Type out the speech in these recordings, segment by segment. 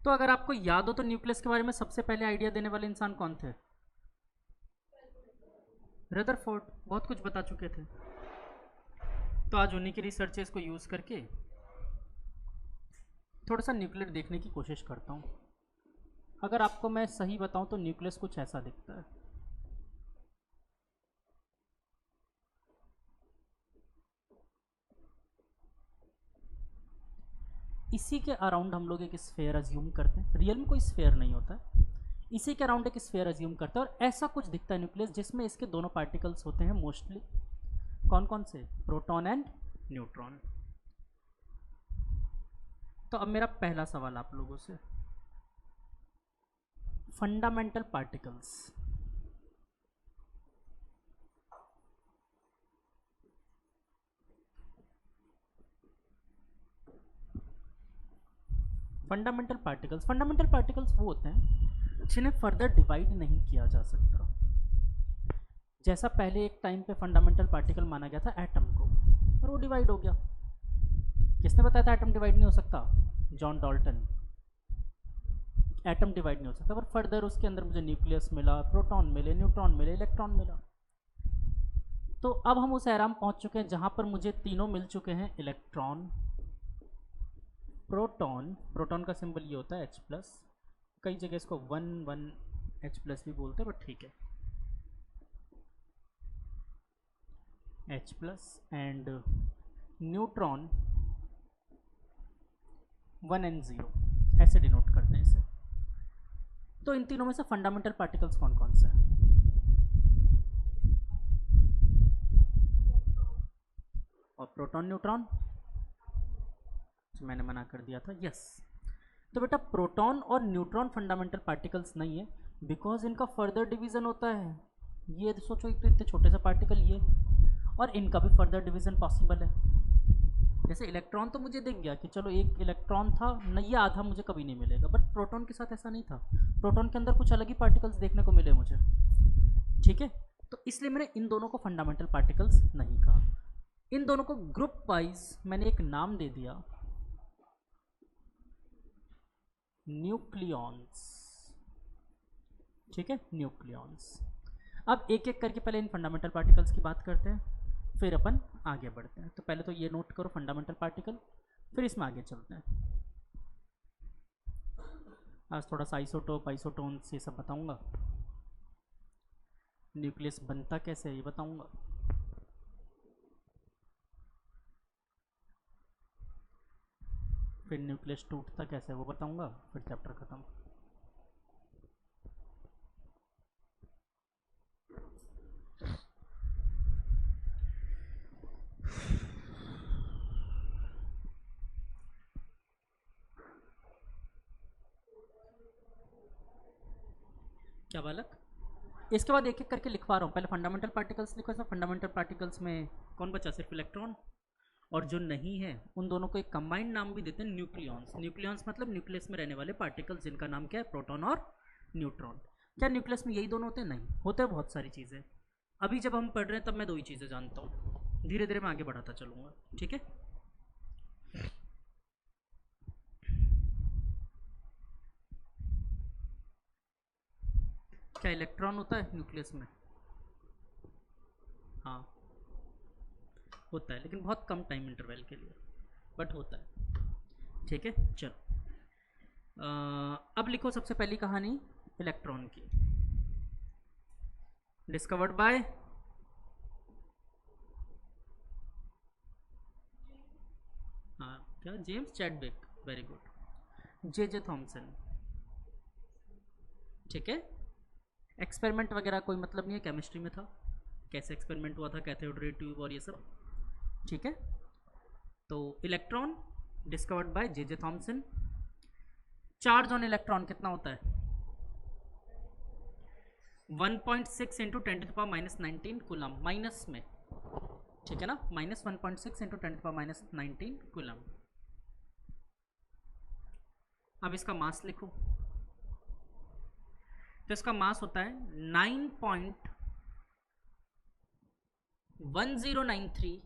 तो अगर आपको याद हो तो न्यूक्लियस के बारे में सबसे पहले आइडिया देने वाले इंसान कौन थे? रदरफोर्ड। बहुत कुछ बता चुके थे। तो आज उन्हीं की रिसर्चेस को यूज़ करके थोड़ा सा न्यूक्लियर देखने की कोशिश करता हूँ। अगर आपको मैं सही बताऊँ तो न्यूक्लियस कुछ ऐसा दिखता है। इसी के अराउंड हम लोग एक स्फेयर अज्यूम करते हैं। रियल में कोई स्फेयर नहीं होता है, इसी के अराउंड एक स्फेयर अज्यूम करते हैं और ऐसा कुछ दिखता है न्यूक्लियस जिसमें इसके दोनों पार्टिकल्स होते हैं मोस्टली। कौन कौन से? Proton and neutron. तो अब मेरा पहला सवाल आप लोगों से, फंडामेंटल पार्टिकल्स फंडामेंटल पार्टिकल्स वो होते हैं जिन्हें फर्दर डिवाइड नहीं किया जा सकता। जैसा पहले एक टाइम पे फंडामेंटल पार्टिकल माना गया था एटम को, और वो डिवाइड हो गया। किसने बताया था एटम डिवाइड नहीं हो सकता? John Dalton. एटम डिवाइड नहीं हो सकता, पर फर्दर उसके अंदर मुझे न्यूक्लियस मिला, प्रोटॉन मिले, न्यूट्रॉन मिले, इलेक्ट्रॉन मिला। तो अब हम उस एरा में पहुंच चुके हैं जहां पर मुझे तीनों मिल चुके हैं, इलेक्ट्रॉन, प्रोटॉन। प्रोटॉन का सिंबल ये होता है H प्लस, कई जगह इसको 1 H प्लस भी बोलते हैं, बट ठीक है, H plus. And neutron 1 and 0, ऐसे डिनोट करते हैं इसे। तो इन तीनों में से फंडामेंटल पार्टिकल्स कौन कौन से हैं? और प्रोटॉन न्यूट्रॉन, मैंने मना कर दिया था, यस। तो बेटा प्रोटॉन और न्यूट्रॉन फंडामेंटल पार्टिकल्स नहीं है, बिकॉज इनका फर्दर डिवीजन होता है। ये सोचो, एक तो इतने छोटे से पार्टिकल ये, और इनका भी फर्दर डिवीजन पॉसिबल है। जैसे इलेक्ट्रॉन तो मुझे दिख गया कि चलो एक इलेक्ट्रॉन था, नहीं ये आधा मुझे कभी नहीं मिलेगा, बट प्रोटॉन के साथ ऐसा नहीं था। प्रोटॉन के अंदर कुछ अलग ही पार्टिकल्स देखने को मिले मुझे, ठीक है। तो इसलिए मैंने इन दोनों को फंडामेंटल पार्टिकल्स नहीं कहा। इन दोनों को ग्रुप वाइज मैंने एक नाम दे दिया, न्यूक्लियॉन्स, ठीक है, न्यूक्लियॉन्स। अब एक एक करके पहले इन फंडामेंटल पार्टिकल्स की बात करते हैं, फिर अपन आगे बढ़ते हैं। तो पहले तो ये नोट करो फंडामेंटल पार्टिकल, फिर इसमें आगे चलते हैं। आज थोड़ा सा आइसोटोप, आइसोटोन्स ये सब बताऊंगा, न्यूक्लियस बनता कैसे है ये बताऊंगा, फिर न्यूक्लियस टूटता कैसे है वो बताऊंगा, फिर चैप्टर खत्म। क्या बालक? इसके बाद एक एक करके लिखवा रहा हूँ, पहले फंडामेंटल पार्टिकल्स लिखो। इसमें फंडामेंटल पार्टिकल्स में कौन बचा? सिर्फ इलेक्ट्रॉन, और जो नहीं है उन दोनों को एक कंबाइंड नाम भी देते हैं, न्यूक्लियॉन्स। न्यूक्लियॉन्स मतलब न्यूक्लियस में रहने वाले पार्टिकल्स जिनका नाम क्या है? प्रोटॉन और न्यूट्रॉन। क्या न्यूक्लियस में यही दोनों होते हैं? नहीं, होते हैं बहुत सारी चीज़ें। अभी जब हम पढ़ रहे हैं तब मैं दो ही चीज़ें जानता हूँ, धीरे धीरे मैं आगे बढ़ाता चलूँगा, ठीक है। क्या इलेक्ट्रॉन होता है न्यूक्लियस में? हाँ होता है, लेकिन बहुत कम टाइम इंटरवल के लिए, बट होता है, ठीक है। चलो अब लिखो सबसे पहली कहानी इलेक्ट्रॉन की। डिस्कवर्ड बाय हाँ क्या? James Chadwick, very good. J Thomson, ठीक है। एक्सपेरिमेंट वगैरह कोई मतलब नहीं है, केमिस्ट्री में था, कैसे एक्सपेरिमेंट हुआ था, कैथोड रे ट्यूब और ये सब, ठीक है। तो electron discovered by J Thomson. Charge on electron कितना होता है? 1.6 इंटू 10⁻⁻19 कूलम, माइनस में, ठीक है ना, -1.6 इंटू 10⁻⁻19 कूलम। अब इसका मास लिखो, तो इसका मास होता है 9.109390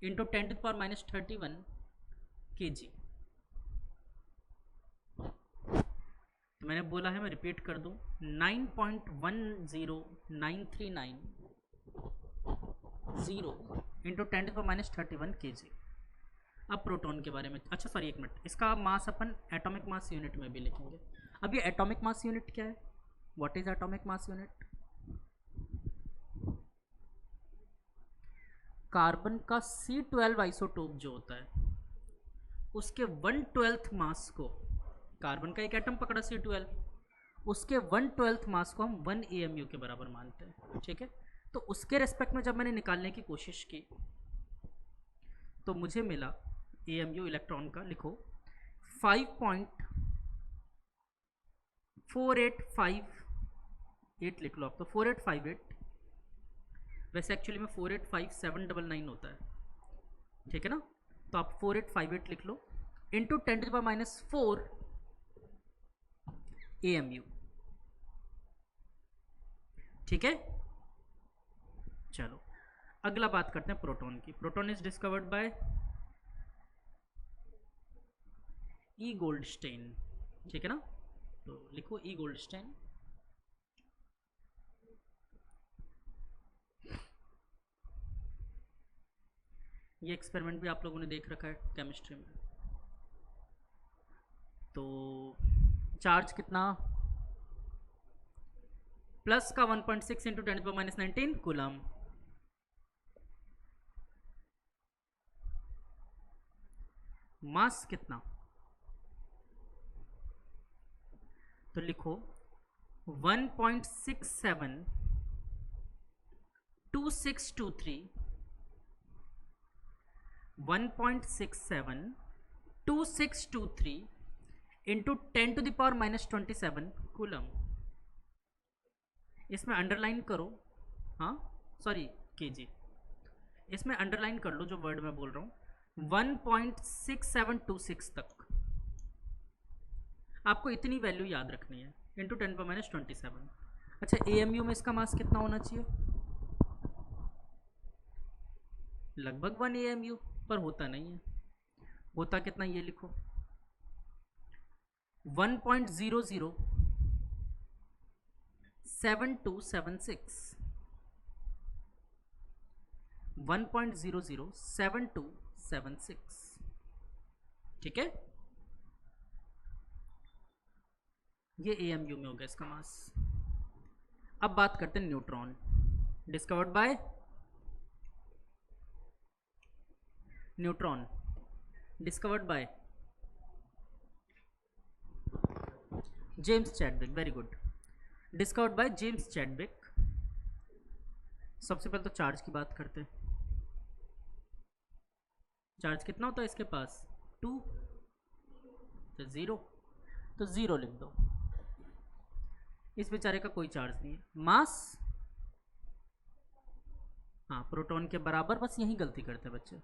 इंटू 10⁻31 kg। तो मैंने बोला है, मैं रिपीट कर दूं, 9.10939 इंटू 10⁻31 kg। अब प्रोटॉन के बारे में, अच्छा सॉरी एक मिनट, इसका मास अपन एटॉमिक मास यूनिट में भी लिखेंगे। अब ये एटॉमिक मास यूनिट क्या है? What is atomic mass unit? Carbon का C12 आइसोटोप जो होता है उसके 1/12 मास को, कार्बन का एक एटम पकड़ा C12, उसके 1/12 मास को हम 1 AMU के बराबर मानते हैं, ठीक है। तो उसके रेस्पेक्ट में जब मैंने निकालने की कोशिश की तो मुझे मिला AMU इलेक्ट्रॉन का, लिखो 5.4858 लिख लो आप, तो 4858, वैसे एक्चुअली में 485,799 होता है, ठीक है ना। तो आप 4858 लिख लो इंटू 10⁻⁴ AMU, ठीक है। चलो अगला बात करते हैं प्रोटॉन की। Proton is discovered by E Goldstein, ठीक है ना। तो लिखो ई गोल्डस्टेन। ये एक्सपेरिमेंट भी आप लोगों ने देख रखा है केमिस्ट्री में। तो चार्ज कितना, प्लस का 1.6 इंटू 10⁻⁹ कूलम। मास कितना, तो लिखो 1.672623 1.672623 इंटू 10⁻⁻27 कूलम। इसमें अंडरलाइन करो, हाँ सॉरी केजी, इसमें अंडरलाइन कर लो जो वर्ड मैं बोल रहा हूँ, 1.6726 तक आपको इतनी वैल्यू याद रखनी है, इंटू 10⁻⁻27। अच्छा AMU में इसका मास कितना होना चाहिए? लगभग 1 AMU, पर होता नहीं है। होता कितना, ये लिखो 1.007276 1.007276, ठीक है। ये AMU में होगा इसका मास। अब बात करते हैं neutron, discovered by neutron discovered by James Chadwick, very good, discovered by James Chadwick. सबसे पहले तो चार्ज की बात करते हैं। चार्ज कितना होता है इसके पास, 2, तो 0, तो 0 लिख दो, इस बेचारे का कोई चार्ज नहीं है। मास, हाँ प्रोटॉन के बराबर, बस यही गलती करते हैं बच्चे,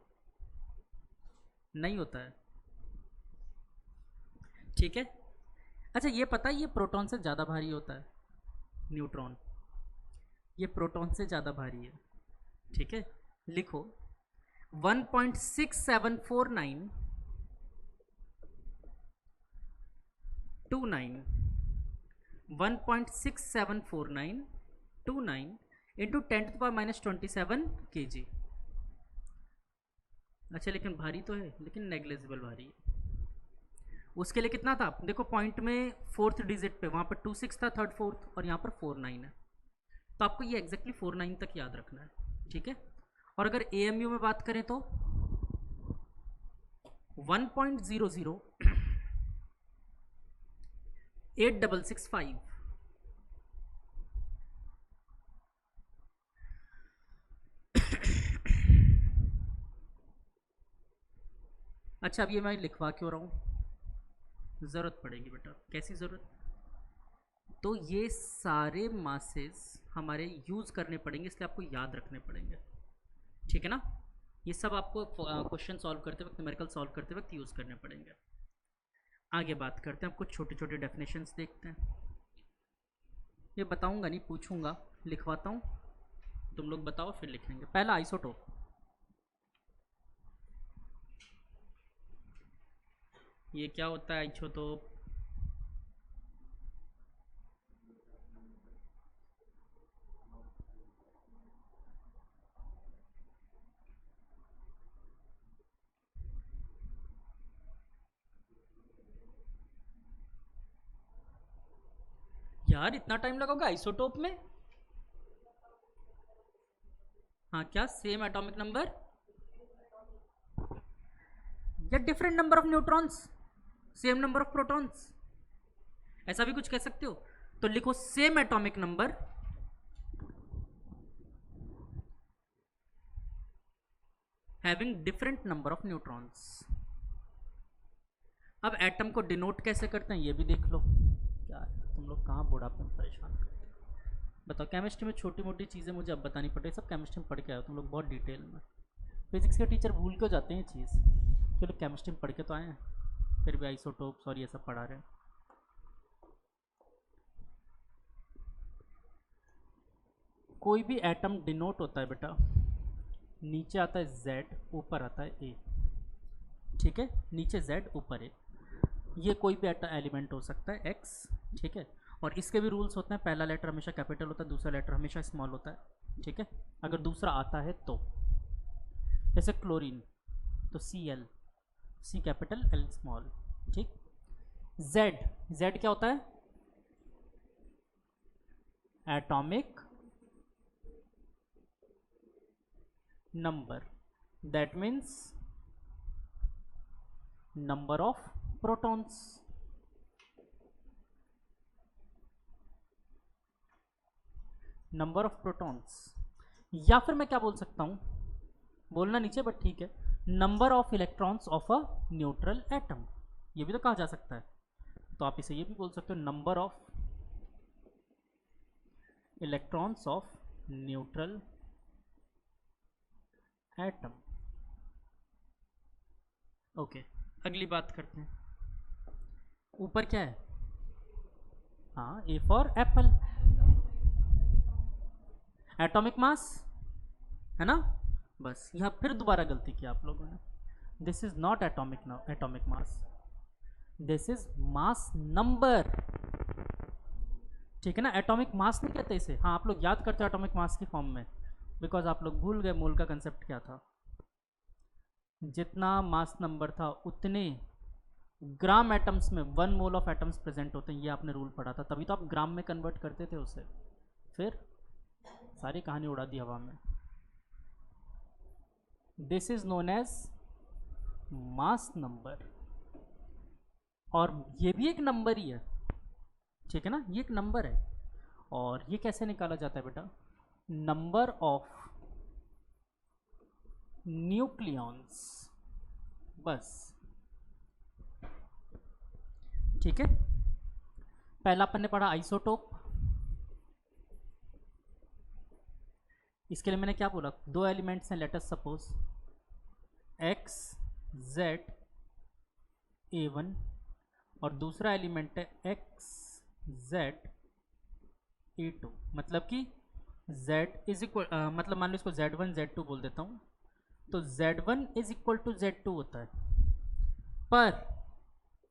नहीं होता है, ठीक है। अच्छा ये पता है ये प्रोटॉन से ज़्यादा भारी होता है, न्यूट्रॉन ये प्रोटॉन से ज़्यादा भारी है, ठीक है। लिखो 1.674929 1.674929 इंटू 10⁻⁻27 kg। अच्छा लेकिन भारी तो है, लेकिन नेग्लेजिबल भारी है। उसके लिए कितना था, देखो पॉइंट में 4th डिजिट पे, वहाँ पर 26 था, 3rd 4th, और यहाँ पर 49 है, तो आपको ये एग्जैक्टली 49 तक याद रखना है, ठीक है। और अगर AMU में बात करें तो 1.008665। अच्छा अब ये मैं लिखवा क्यों रहा हूँ, ज़रूरत पड़ेगी बेटा, कैसी ज़रूरत, तो ये सारे मासेस हमारे यूज़ करने पड़ेंगे, इसलिए आपको याद रखने पड़ेंगे, ठीक है ना। ये सब आपको क्वेश्चन सॉल्व करते वक्त, न्यूमेरिकल सॉल्व करते वक्त यूज़ करने पड़ेंगे। आगे बात करते हैं, आप कुछ छोटे छोटे डेफिनेशंस देखते हैं। ये बताऊंगा नहीं, पूछूंगा, लिखवाता हूँ, तुम लोग बताओ फिर लिखेंगे। पहला आइसोटोप, ये क्या होता है आइसोटोप? यार इतना टाइम लगोगा आइसोटोप में? हाँ, क्या सेम एटॉमिक नंबर या different number of neutrons, same number of protons, ऐसा भी कुछ कह सकते हो। तो लिखो same atomic number having different number of neutrons. अब एटम को डिनोट कैसे करते हैं ये भी देख लो। क्या तुम लोग कहाँ बुढ़ापे में परेशान करते हो? बताओ, केमिस्ट्री में छोटी मोटी चीज़ें मुझे अब बतानी पड़ रही, सब केमिस्ट्री में पढ़ के आए हो तुम लोग बहुत डिटेल में। फिजिक्स के टीचर भूल क्यों जाते हैं ये चीज़? चलो केमिस्ट्री में पढ़ के तो आए हैं, फिर भी आइसोटोप्स और ये सब पढ़ा रहे हैं। कोई भी एटम डिनोट होता है बेटा, नीचे आता है Z, ऊपर आता है A। ठीक है, नीचे Z ऊपर A। ये कोई भी एलिमेंट हो सकता है X। ठीक है, और इसके भी रूल्स होते हैं, पहला लेटर हमेशा कैपिटल होता है, दूसरा लेटर हमेशा स्मॉल होता है। ठीक है, अगर दूसरा आता है तो, जैसे क्लोरीन तो Cl, C capital L small. ठीक, Z क्या होता है? Atomic number, that means number of protons. Number of protons, या फिर मैं क्या बोल सकता हूं, बोलना नीचे बट ठीक है, number of electrons of a neutral atom, ये भी तो कहा जा सकता है। तो आप इसे ये भी बोल सकते हो, number of electrons of neutral atom. Okay, अगली बात करते हैं। ऊपर क्या है? हाँ, A for Apple, atomic mass है ना। बस यहाँ फिर दोबारा गलती की आप लोगों ने, this is not atomic mass, this is mass number. ठीक है ना, एटॉमिक मास नहीं कहते इसे। हाँ, आप लोग याद करते हो एटॉमिक मास की फॉर्म में, बिकॉज आप लोग भूल गए मोल का कंसेप्ट क्या था। जितना मास नंबर था उतने ग्राम एटम्स में 1 मोल ऑफ एटम्स प्रेजेंट होते हैं, ये आपने रूल पढ़ा था, तभी तो आप ग्राम में कन्वर्ट करते थे उसे। फिर सारी कहानी उड़ा दी हवा में। This is known as mass number, और ये भी एक नंबर ही है। ठीक है ना, ये एक नंबर है। और ये कैसे निकाला जाता है बेटा? नंबर ऑफ न्यूक्लियॉन्स, बस। ठीक है, पहला अपन ने पढ़ा आइसोटोप। इसके लिए मैंने क्या बोला, दो एलिमेंट्स हैं, let us suppose x Z A1, और दूसरा एलिमेंट है एक्स जेड A2। मतलब कि z इज इक्वल, मतलब मान लो इसको Z1 Z2 बोल देता हूँ, तो Z1 is equal to Z2 होता है, पर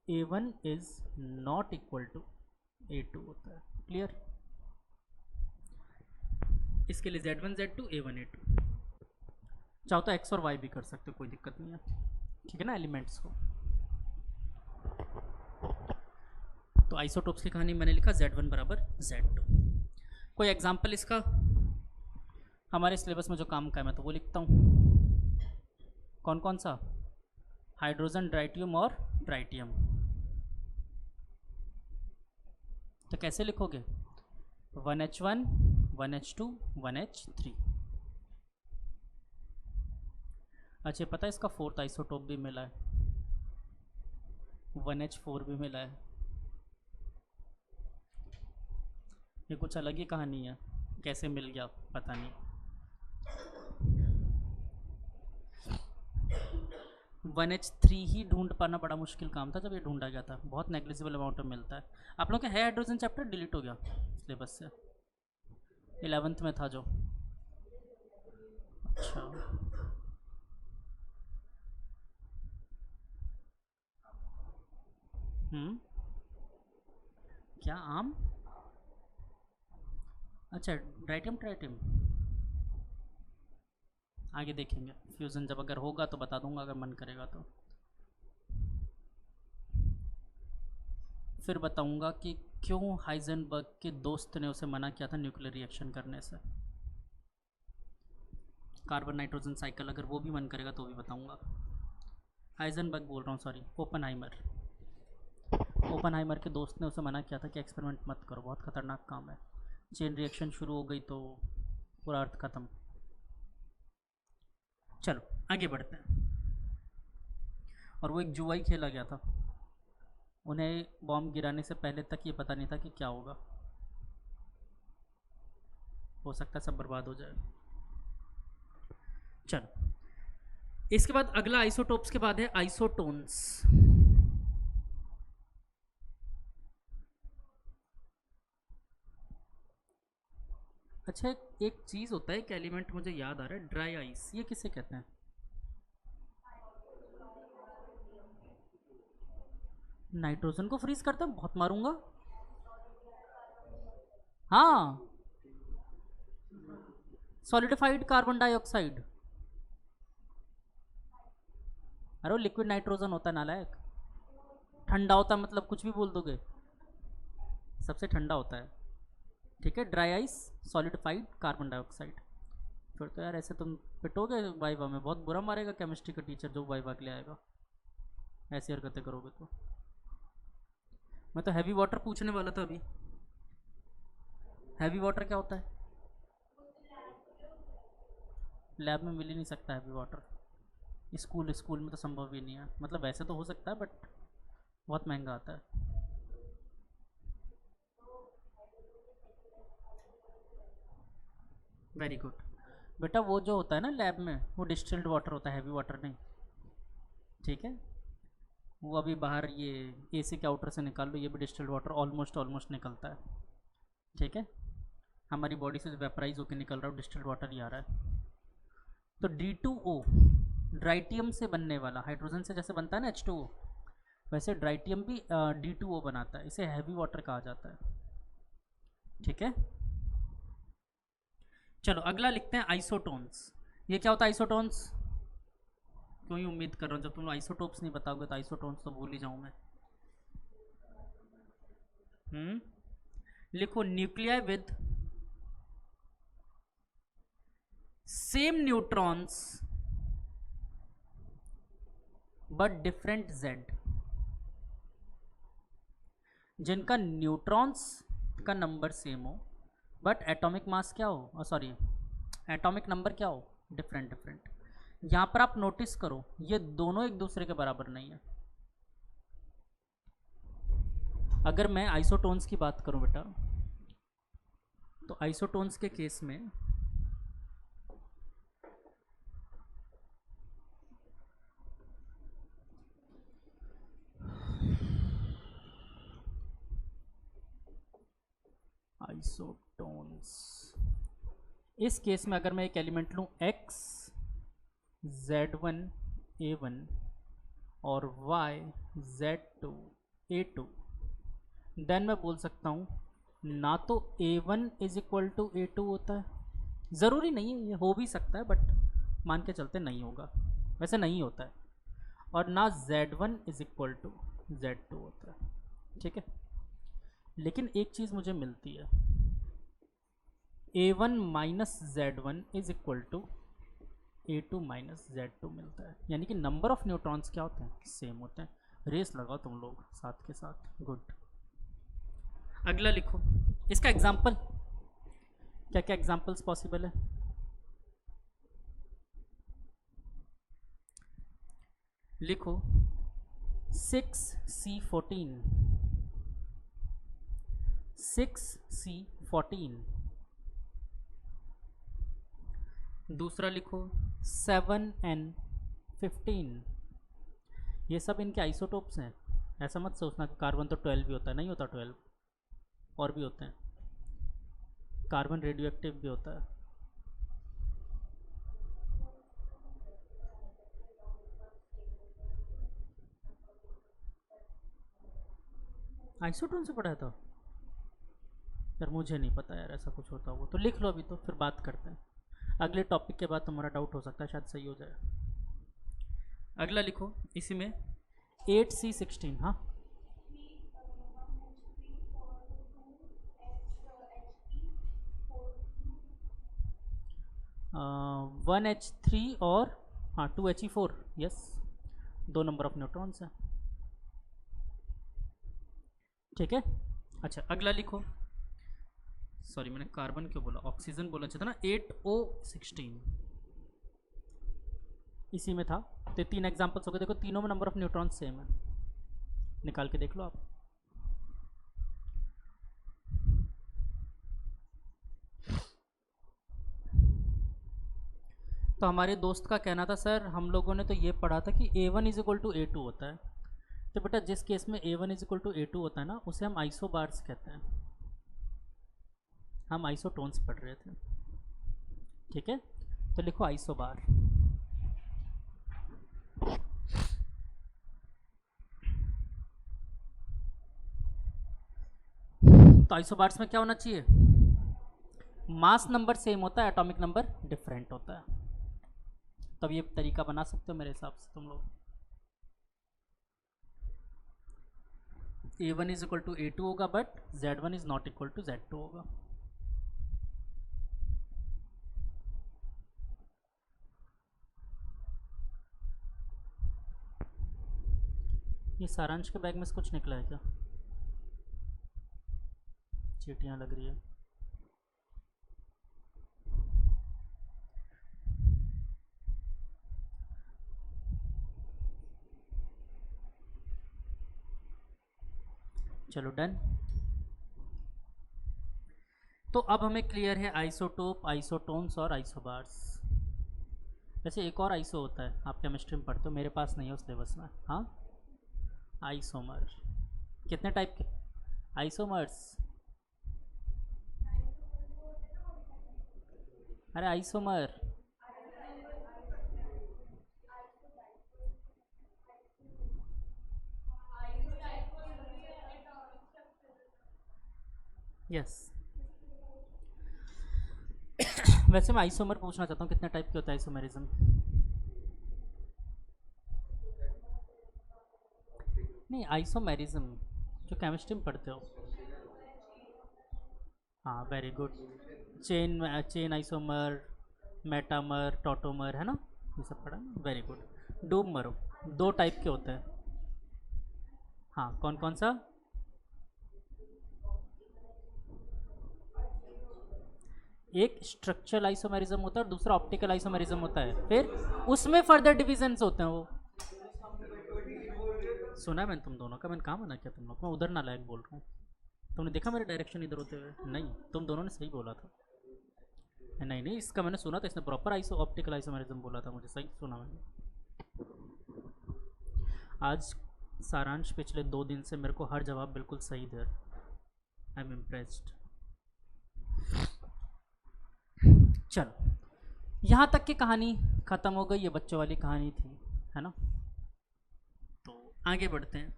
A1 is not equal to A2 होता है। क्लियर? इसके लिए Z1 Z2 A1 A2, चाहो तो x और y भी कर सकते हो, कोई दिक्कत नहीं है। ठीक है ना, एलिमेंट्स को। तो आइसोटोप्स की कहानी मैंने लिखा Z1 बराबर Z2। कोई एग्जाम्पल इसका हमारे सिलेबस में जो काम का है मैं तो वो लिखता हूँ। कौन कौन सा? हाइड्रोजन, ड्राइटियम और ट्राइटियम। तो कैसे लिखोगे? 1H1 1H2 1H3। अच्छा, पता है इसका फोर्थ आइसोटोप भी मिला है, 1H4 भी मिला है। ये कुछ अलग ही कहानी है, कैसे मिल गया पता नहीं। 1H3 ही ढूंढ पाना बड़ा मुश्किल काम था जब ये ढूंढा गया था, बहुत नेग्लिजिबल अमाउंट में मिलता है। आप लोग का है हाइड्रोजन चैप्टर डिलीट हो गया सिलेबस से, 11th में था जो। अच्छा, क्या आम? अच्छा, ड्राइटियम ट्राइटियम आगे देखेंगे, फ्यूज़न जब अगर होगा तो बता दूंगा, अगर मन करेगा तो फिर बताऊंगा कि क्यों हाइजेनबर्ग के दोस्त ने उसे मना किया था न्यूक्लियर रिएक्शन करने से। कार्बन नाइट्रोजन साइकिल अगर वो भी मन करेगा तो भी बताऊंगा। हाइजेनबर्ग बोल रहा हूँ, सॉरी, ओपनहाइमर। ओपनहाइमर के दोस्त ने उसे मना किया था कि एक्सपेरिमेंट मत करो, बहुत खतरनाक काम है, चेन रिएक्शन शुरू हो गई तो पूरा अर्थ खत्म। चलो आगे बढ़ते हैं। और वो एक जुआ ही खेला गया था, उन्हें बॉम्ब गिराने से पहले तक ये पता नहीं था कि क्या होगा, हो सकता है सब बर्बाद हो जाए। चलो, इसके बाद अगला आइसोटोप्स के बाद है आइसोटोन्स। अच्छा, एक चीज़ होता है, एक एलिमेंट मुझे याद आ रहा है, ड्राई आइस, ये किसे कहते हैं? नाइट्रोजन को फ्रीज करते हैं, बहुत मारूंगा। हाँ, सॉलिडिफाइड कार्बन डाइऑक्साइड। अरे वो लिक्विड नाइट्रोजन होता है नालायक, ठंडा होता है, मतलब कुछ भी बोल दोगे, सबसे ठंडा होता है। ठीक है, dry ice, solidified carbon dioxide. फिर तो यार ऐसे तुम पिटोगे वाइवा में, बहुत बुरा मारेगा केमिस्ट्री का टीचर जो वाइवा के लिए आएगा, ऐसी हरकतें करोगे तो। मैं तो हैवी वाटर पूछने वाला था अभी। हैवी वाटर क्या होता है? लैब में मिल ही नहीं सकता हैवी वाटर, स्कूल स्कूल में तो संभव ही नहीं है, मतलब वैसे तो हो सकता है बट बहुत महंगा आता है। वेरी गुड बेटा, वो जो होता है ना लैब में, वो डिस्टिल्ड वाटर होता है, हैवी वाटर नहीं। ठीक है, वो अभी बाहर ये एसी के आउटर से निकाल लो, ये भी डिस्टिल्ड वाटर ऑलमोस्ट ऑलमोस्ट निकलता है। ठीक है, हमारी बॉडी से वेपराइज होकर निकल रहा है, डिस्टिल्ड वाटर ही आ रहा है। तो D2O ड्राइटियम से बनने वाला, हाइड्रोजन से जैसे बनता है ना H2O, वैसे ड्राइटियम भी D2O बनाता है, इसे हैवी वाटर कहा जाता है। ठीक है, चलो अगला लिखते हैं आइसोटोन्स। ये क्या होता है आइसोटोन्स? क्यों ही उम्मीद कर रहा हूँ, जब तुम आइसोटोप्स नहीं बताओगे तो आइसोटोन्स तो भूल ही जाऊँ मैं। लिखो, nuclei with same neutrons but different Z, जिनका न्यूट्रॉन्स का नंबर सेम हो बट एटॉमिक मास क्या हो, सॉरी एटॉमिक नंबर क्या हो, डिफरेंट डिफरेंट। यहाँ पर आप नोटिस करो, ये दोनों एक दूसरे के बराबर नहीं है। अगर मैं आइसोटोन्स की बात करूं बेटा, तो आइसोटोन्स के केस में आइसोटोन्स, इस केस में अगर मैं एक एलिमेंट लूं X Z1 A1 और Y Z2 A2, देन मैं बोल सकता हूँ ना तो A1 is equal to A2 होता है, ज़रूरी नहीं है, ये हो भी सकता है बट मान के चलते नहीं होगा, वैसे नहीं होता है, और ना Z1 is equal to Z2 होता है। ठीक है, लेकिन एक चीज़ मुझे मिलती है, A1 minus Z1 is equal to A2 minus Z2 मिलता है, यानी कि नंबर ऑफ न्यूट्रॉन्स क्या होते हैं, सेम होते हैं। रेस लगाओ तुम लोग साथ के साथ, गुड। अगला लिखो, इसका एग्जाम्पल, क्या क्या एग्जाम्पल्स पॉसिबल है? लिखो 6C14, 6C14। दूसरा लिखो 7N15, ये सब इनके आइसोटोप्स हैं, ऐसा मत सोचना कि कार्बन तो 12 भी होता है, नहीं होता 12, और भी होते हैं, कार्बन रेडियो एक्टिव भी होता है। आइसोटोन से पढ़ाया था यार, मुझे नहीं पता यार ऐसा कुछ होता वो, तो लिख लो अभी, तो फिर बात करते हैं अगले टॉपिक के बाद। तुम्हारा डाउट हो सकता है शायद सही हो जाए। अगला लिखो इसी में 8C16। हाँ 1H3 और हाँ 2He4। Yes, 2 number of neutrons हैं। ठीक है, अच्छा अगला लिखो। सॉरी मैंने कार्बन क्यों बोला, ऑक्सीजन बोला चाहिए था ना। 8O16 इसी में था। तो 3 एग्जाम्पल्स हो गए, देखो तीनों में नंबर ऑफ न्यूट्रॉन्स सेम है, निकाल के देख लो आप। तो हमारे दोस्त का कहना था सर हम लोगों ने तो ये पढ़ा था कि A1 is equal to A2 होता है। तो बेटा जिस केस में A1 is equal to A2 होता है ना, उसे हम आइसोबार्स कहते हैं, हम आइसोटोन्स पढ़ रहे थे। ठीक है, तो लिखो आइसोबार। तो आइसोबार्स में क्या होना चाहिए, मास नंबर सेम होता है, एटॉमिक नंबर डिफरेंट होता है। तब ये तरीका बना सकते हो मेरे हिसाब से तुम लोग। A1 is equal to A2 होगा, but Z1 is not equal to Z2 होगा। ये सारांश के बैग में से कुछ निकला है क्या, चीटियाँ लग रही है। चलो डन। तो अब हमें क्लियर है आइसोटोप, आइसोटोन्स और आइसोबार्स। वैसे एक और आइसो होता है, आप केमिस्ट्री में पढ़ते हो, मेरे पास नहीं है उस सिलेबस में। हाँ आइसोमर, कितने टाइप के आइसोमर्स, अरे आइसोमर, यस। वैसे मैं आइसोमर पूछना चाहता हूँ कितने टाइप के होता है आइसोमेरिज्म। नहीं आइसोमेरिज्म जो केमिस्ट्री में पढ़ते हो। हाँ very good, chain chain isomer, metamer, tautomer, है ना, ये सब पढ़ा ना, वेरी गुड। डोमर 2 टाइप के होते हैं। हाँ कौन कौन सा, एक स्ट्रक्चरल आइसोमेरिज्म होता है और दूसरा ऑप्टिकल आइसोमेरिज्म होता है, फिर उसमें फर्दर डिविजन्स होते हैं वो। सुना है मैंने तुम दोनों का, मैंने कहा मना किया तुम लोग, मैं उधर ना लायक बोल रहा हूँ। तुमने देखा मेरे डायरेक्शन इधर होते हुए, नहीं तुम दोनों ने सही बोला था। नहीं नहीं इसका मैंने सुना था, इसने प्रॉपर आइसो ऑप्टिकल आइसोमेरिज्म बोला था, मुझे सही सुना मैंने। आज सारांश पिछले 2 दिन से मेरे को हर जवाब बिल्कुल सही दे, आई एम इम्प्रेस्ड। चलो यहाँ तक की कहानी ख़त्म हो गई, ये बच्चों वाली कहानी थी, है ना। तो आगे बढ़ते हैं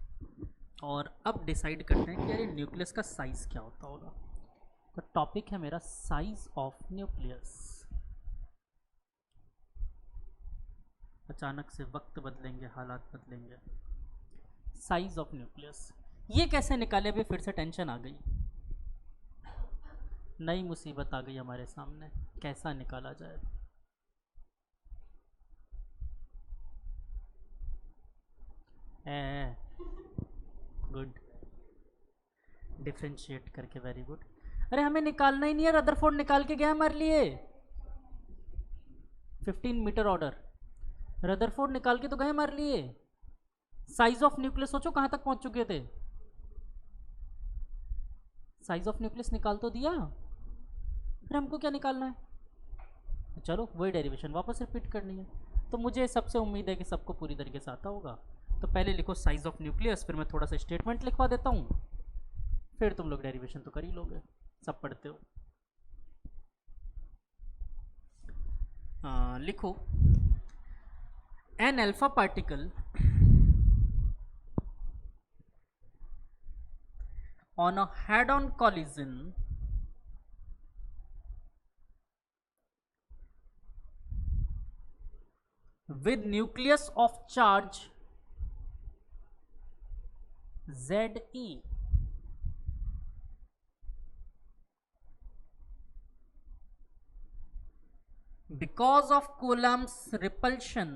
और अब डिसाइड करते हैं कि यार न्यूक्लियस का साइज़ क्या होता होगा। तो टॉपिक है मेरा साइज ऑफ न्यूक्लियस। अचानक से वक्त बदलेंगे, हालात बदलेंगे। साइज ऑफ न्यूक्लियस ये कैसे निकाले, भी फिर से टेंशन आ गई, नई मुसीबत आ गई हमारे सामने, कैसा निकाला जाए। गुड, डिफ्रेंशिएट करके, वेरी गुड। अरे हमें निकालना ही नहीं है, रदरफोर्ड निकाल के गया हमारे लिए 15 मीटर ऑर्डर, रदरफोर्ड निकाल के तो गए हमारे लिए। साइज ऑफ न्यूक्लियस सोचो कहां तक पहुंच चुके थे, साइज ऑफ न्यूक्लियस निकाल तो दिया, फिर हमको क्या निकालना है, चलो वही डेरिवेशन वापस रिपीट करनी है। तो मुझे सबसे उम्मीद है कि सबको पूरी तरीके से आता होगा। तो पहले लिखो साइज ऑफ न्यूक्लियस, फिर मैं थोड़ा सा स्टेटमेंट लिखवा देता हूँ, फिर तुम लोग डेरिवेशन तो कर ही लोगे, सब पढ़ते हो। लिखो an alpha particle on a head-on collision with nucleus of charge ZE because of Coulomb's repulsion।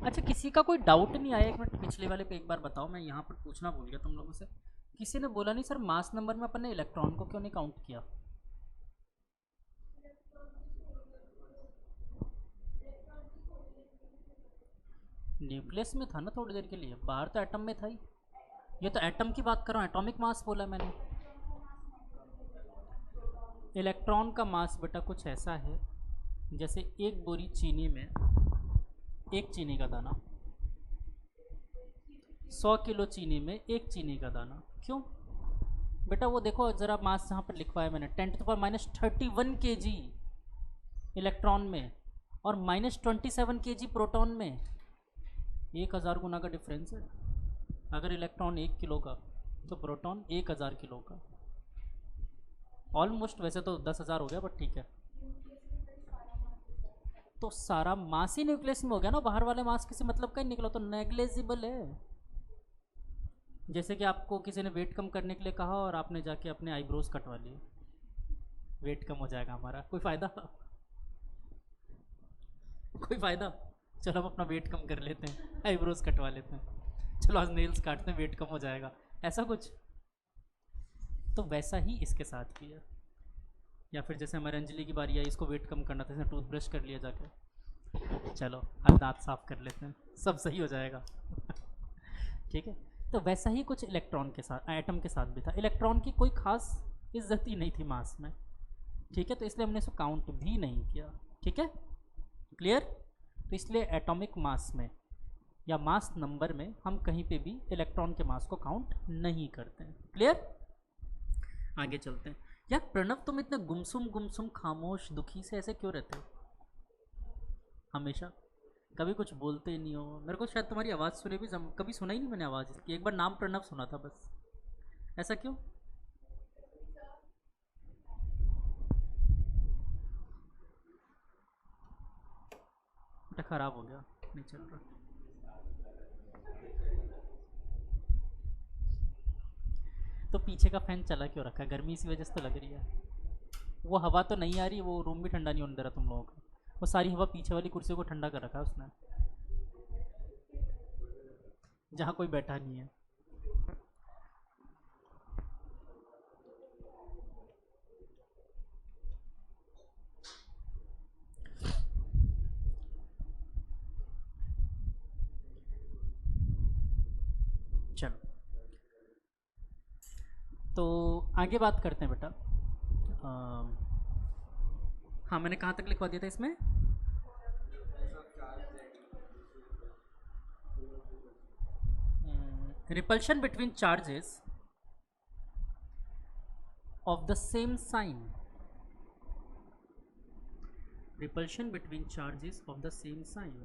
अच्छा, किसी का कोई डाउट नहीं आया? एक मिनट पिछले वाले पे एक बार बताओ, मैं यहाँ पर पूछना भूल गया तुम लोगों से। किसी ने बोला नहीं सर मास नंबर में अपन ने इलेक्ट्रॉन को क्यों नहीं काउंट किया? न्यूक्लियस में था ना थोड़ी देर के लिए, बाहर तो एटम में था ही। ये तो एटम की बात कर रहा हूँ, एटॉमिक मास बोला मैंने। इलेक्ट्रॉन का मास बेटा कुछ ऐसा है जैसे एक बोरी चीनी में एक चीनी का दाना, 100 किलो चीनी में एक चीनी का दाना। क्यों बेटा? वो देखो ज़रा मास जहाँ पर लिखवाया मैंने, 10⁻31 kg इलेक्ट्रॉन में और -27 kg प्रोटॉन में। 1000 गुना का डिफरेंस है। अगर इलेक्ट्रॉन 1 किलो का तो प्रोटॉन 1000 किलो का। ऑलमोस्ट, वैसे तो 10,000 हो गया बट ठीक है। तो सारा मास ही न्यूक्लियस में हो गया ना, बाहर वाले मास किसी मतलब का ही निकला तो नेग्लेजिबल है। जैसे कि आपको किसी ने वेट कम करने के लिए कहा और आपने जाके अपने आईब्रोज कटवा लिए, वेट कम हो जाएगा हमारा, कोई फ़ायदा? कोई फ़ायदा? चलो हम अपना वेट कम कर लेते हैं, आईब्रोज कटवा लेते हैं, चलो आज नेल्स काटते हैं, वेट कम हो जाएगा, ऐसा कुछ। तो वैसा ही इसके साथ भी है। या फिर जैसे हमारे अंजलि की बारी आई, इसको वेट कम करना था, इसने टूथब्रश कर लिया जाके, चलो अब दांत साफ कर लेते हैं, सब सही हो जाएगा। ठीक है, तो वैसा ही कुछ इलेक्ट्रॉन के साथ, एटम के साथ भी था। इलेक्ट्रॉन की कोई खास इज्जत ही नहीं थी मास में, ठीक है, तो इसलिए हमने इसको काउंट भी नहीं किया। ठीक है, क्लियर? तो इसलिए एटॉमिक मास में या मास नंबर में हम कहीं पे भी इलेक्ट्रॉन के मास को काउंट नहीं करते हैं। क्लियर? आगे चलते हैं। यार प्रणव, तुम इतने गुमसुम खामोश दुखी से ऐसे क्यों रहते हो हमेशा? कभी कुछ बोलते ही नहीं हो। मेरे को शायद तुम्हारी आवाज़ सुने भी कभी सुना ही नहीं मैंने आवाज़ की। एक बार नाम प्रणव सुना था बस, ऐसा क्यों? बेटा ख़राब हो गया, नहीं चल रहा। तो पीछे का फैन चला क्यों रखा है? गर्मी इसी वजह से तो लग रही है। वो हवा तो नहीं आ रही, वो रूम भी ठंडा नहीं होने दे रहा तुम लोगों का। वो सारी हवा पीछे वाली कुर्सी को ठंडा कर रखा है उसने, जहाँ कोई बैठा नहीं है। चलो, तो आगे बात करते हैं बेटा। हाँ, मैंने कहाँ तक लिखवा दिया था इसमें? Repulsion between charges of the same sign, repulsion between charges of the same sign।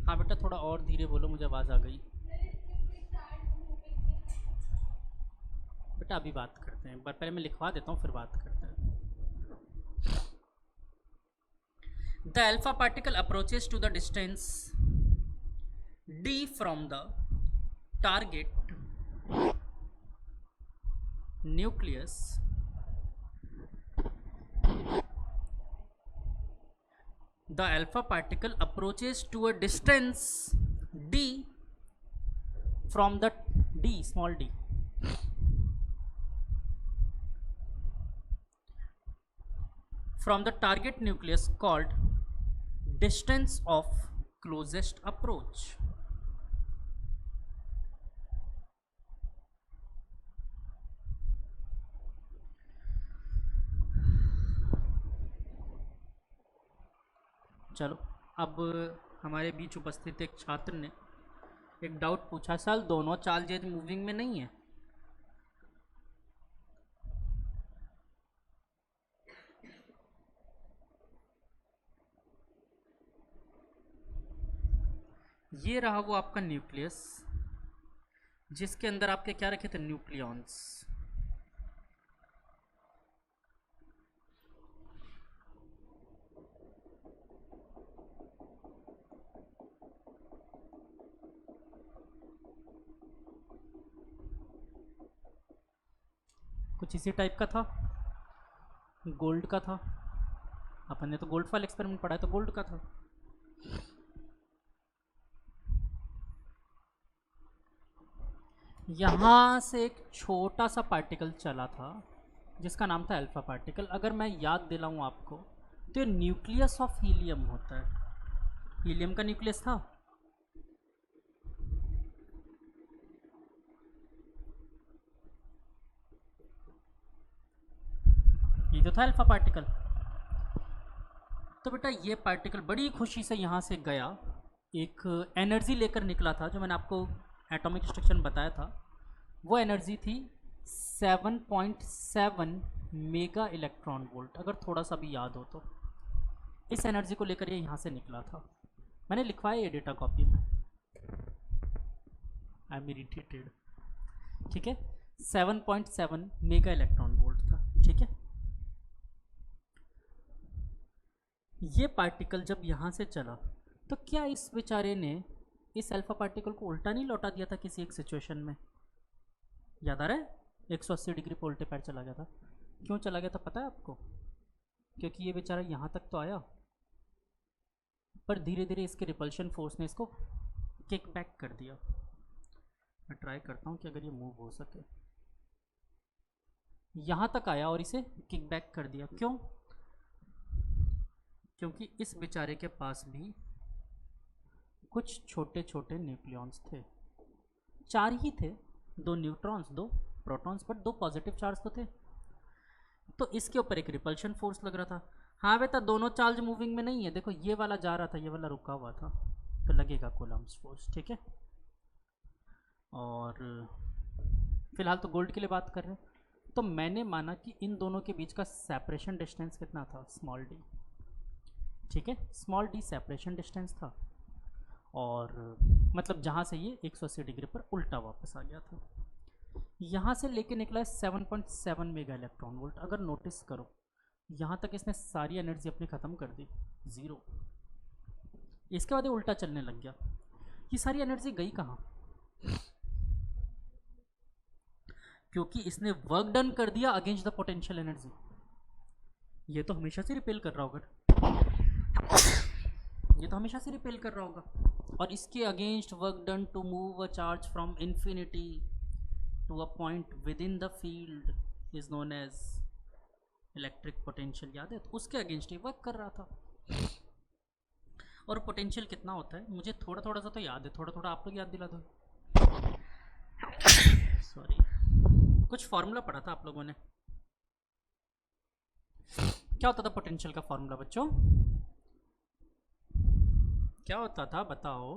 हाँ बेटा थोड़ा और धीरे बोलो, मुझे आवाज़ आ गई। बेटा अभी बात करते हैं, पहले मैं लिखवा देता हूँ फिर बात करते हैं। The alpha particle approaches to the distance d from the target nucleus the alpha particle approaches to a distance d from the d small d from the target nucleus called distance of closest approach। चलो, अब हमारे बीच उपस्थित एक छात्र ने एक doubt पूछा, sir दोनों चार्जेज मूविंग में नहीं है? ये रहा वो आपका न्यूक्लियस, जिसके अंदर आपके क्या रखे थे, न्यूक्लियॉन्स। कुछ इसी टाइप का था, गोल्ड का था। अपन ने तो गोल्ड फॉल एक्सपेरिमेंट पढ़ा है, तो गोल्ड का था। यहाँ से एक छोटा सा पार्टिकल चला था जिसका नाम था अल्फा पार्टिकल। अगर मैं याद दिलाऊं आपको, तो ये न्यूक्लियस ऑफ हीलियम होता है। हीलियम का न्यूक्लियस था, ये जो था अल्फा पार्टिकल। तो बेटा ये पार्टिकल बड़ी खुशी से यहाँ से गया, एक एनर्जी लेकर निकला था, जो मैंने आपको एटॉमिक स्ट्रक्चर में बताया था। वो एनर्जी थी 7.7 मेगा इलेक्ट्रॉन वोल्ट, अगर थोड़ा सा भी याद हो तो। इस एनर्जी को लेकर ये यहाँ से निकला था। मैंने लिखवाया ये डेटा कॉपी में, आई एम इरिटेटेड। ठीक है, 7.7 मेगा इलेक्ट्रॉन वोल्ट था। ठीक है, ये पार्टिकल जब यहाँ से चला, तो क्या इस बेचारे ने इस अल्फा पार्टिकल को उल्टा नहीं लौटा दिया था किसी एक सिचुएशन में? याद आ रहा है? 180 डिग्री पर उल्टे पैर चला गया था। क्यों चला गया था पता है आपको? क्योंकि ये बेचारा यहाँ तक तो आया, पर धीरे धीरे इसके रिपल्शन फोर्स ने इसको किक बैक कर दिया। मैं ट्राई करता हूँ कि अगर ये मूव हो सके। यहाँ तक आया और इसे किक बैक कर दिया। क्यों? क्योंकि इस बेचारे के पास भी कुछ छोटे छोटे न्यूक्लियॉन्स थे। 4 ही थे, 2 न्यूट्रॉन्स 2 प्रोटॉन्स, पर 2 पॉजिटिव चार्ज तो थे। तो इसके ऊपर एक रिपल्शन फोर्स लग रहा था। हाँ बेटा, दोनों चार्ज मूविंग में नहीं है। देखो ये वाला जा रहा था, ये वाला रुका हुआ था, तो लगेगा कूलम्ब्स फोर्स। ठीक है, और फिलहाल तो गोल्ड के लिए बात कर रहे हैं। तो मैंने माना कि इन दोनों के बीच का सेपरेशन डिस्टेंस कितना था, स्मॉल डी। ठीक है, स्मॉल डी सेपरेशन डिस्टेंस था, और मतलब जहाँ से ये 180 डिग्री पर उल्टा वापस आ गया था। यहाँ से लेके निकला है 7.7 मेगा इलेक्ट्रॉन वोल्ट। अगर नोटिस करो, यहाँ तक इसने सारी एनर्जी अपनी ख़त्म कर दी, 0। इसके बाद ये उल्टा चलने लग गया। ये सारी एनर्जी गई कहाँ? क्योंकि इसने वर्क डन कर दिया अगेंस्ट द पोटेंशियल एनर्जी। ये तो हमेशा से रिपेल कर रहा होगा, ये तो हमेशा से रिपेल कर रहा होगा। और इसके against work done to move a charge from infinity to a point within the field is known as electric potential. याद है? तो उसके अगेंस्ट ही वर्क कर रहा था। और पोटेंशियल कितना होता है मुझे थोड़ा थोड़ा सा तो याद है, थोड़ा थोड़ा आप लोग याद दिला दो। सॉरी, कुछ फॉर्मूला पढ़ा था आप लोगों ने। क्या होता था पोटेंशियल का फॉर्मूला बच्चों? क्या होता था बताओ?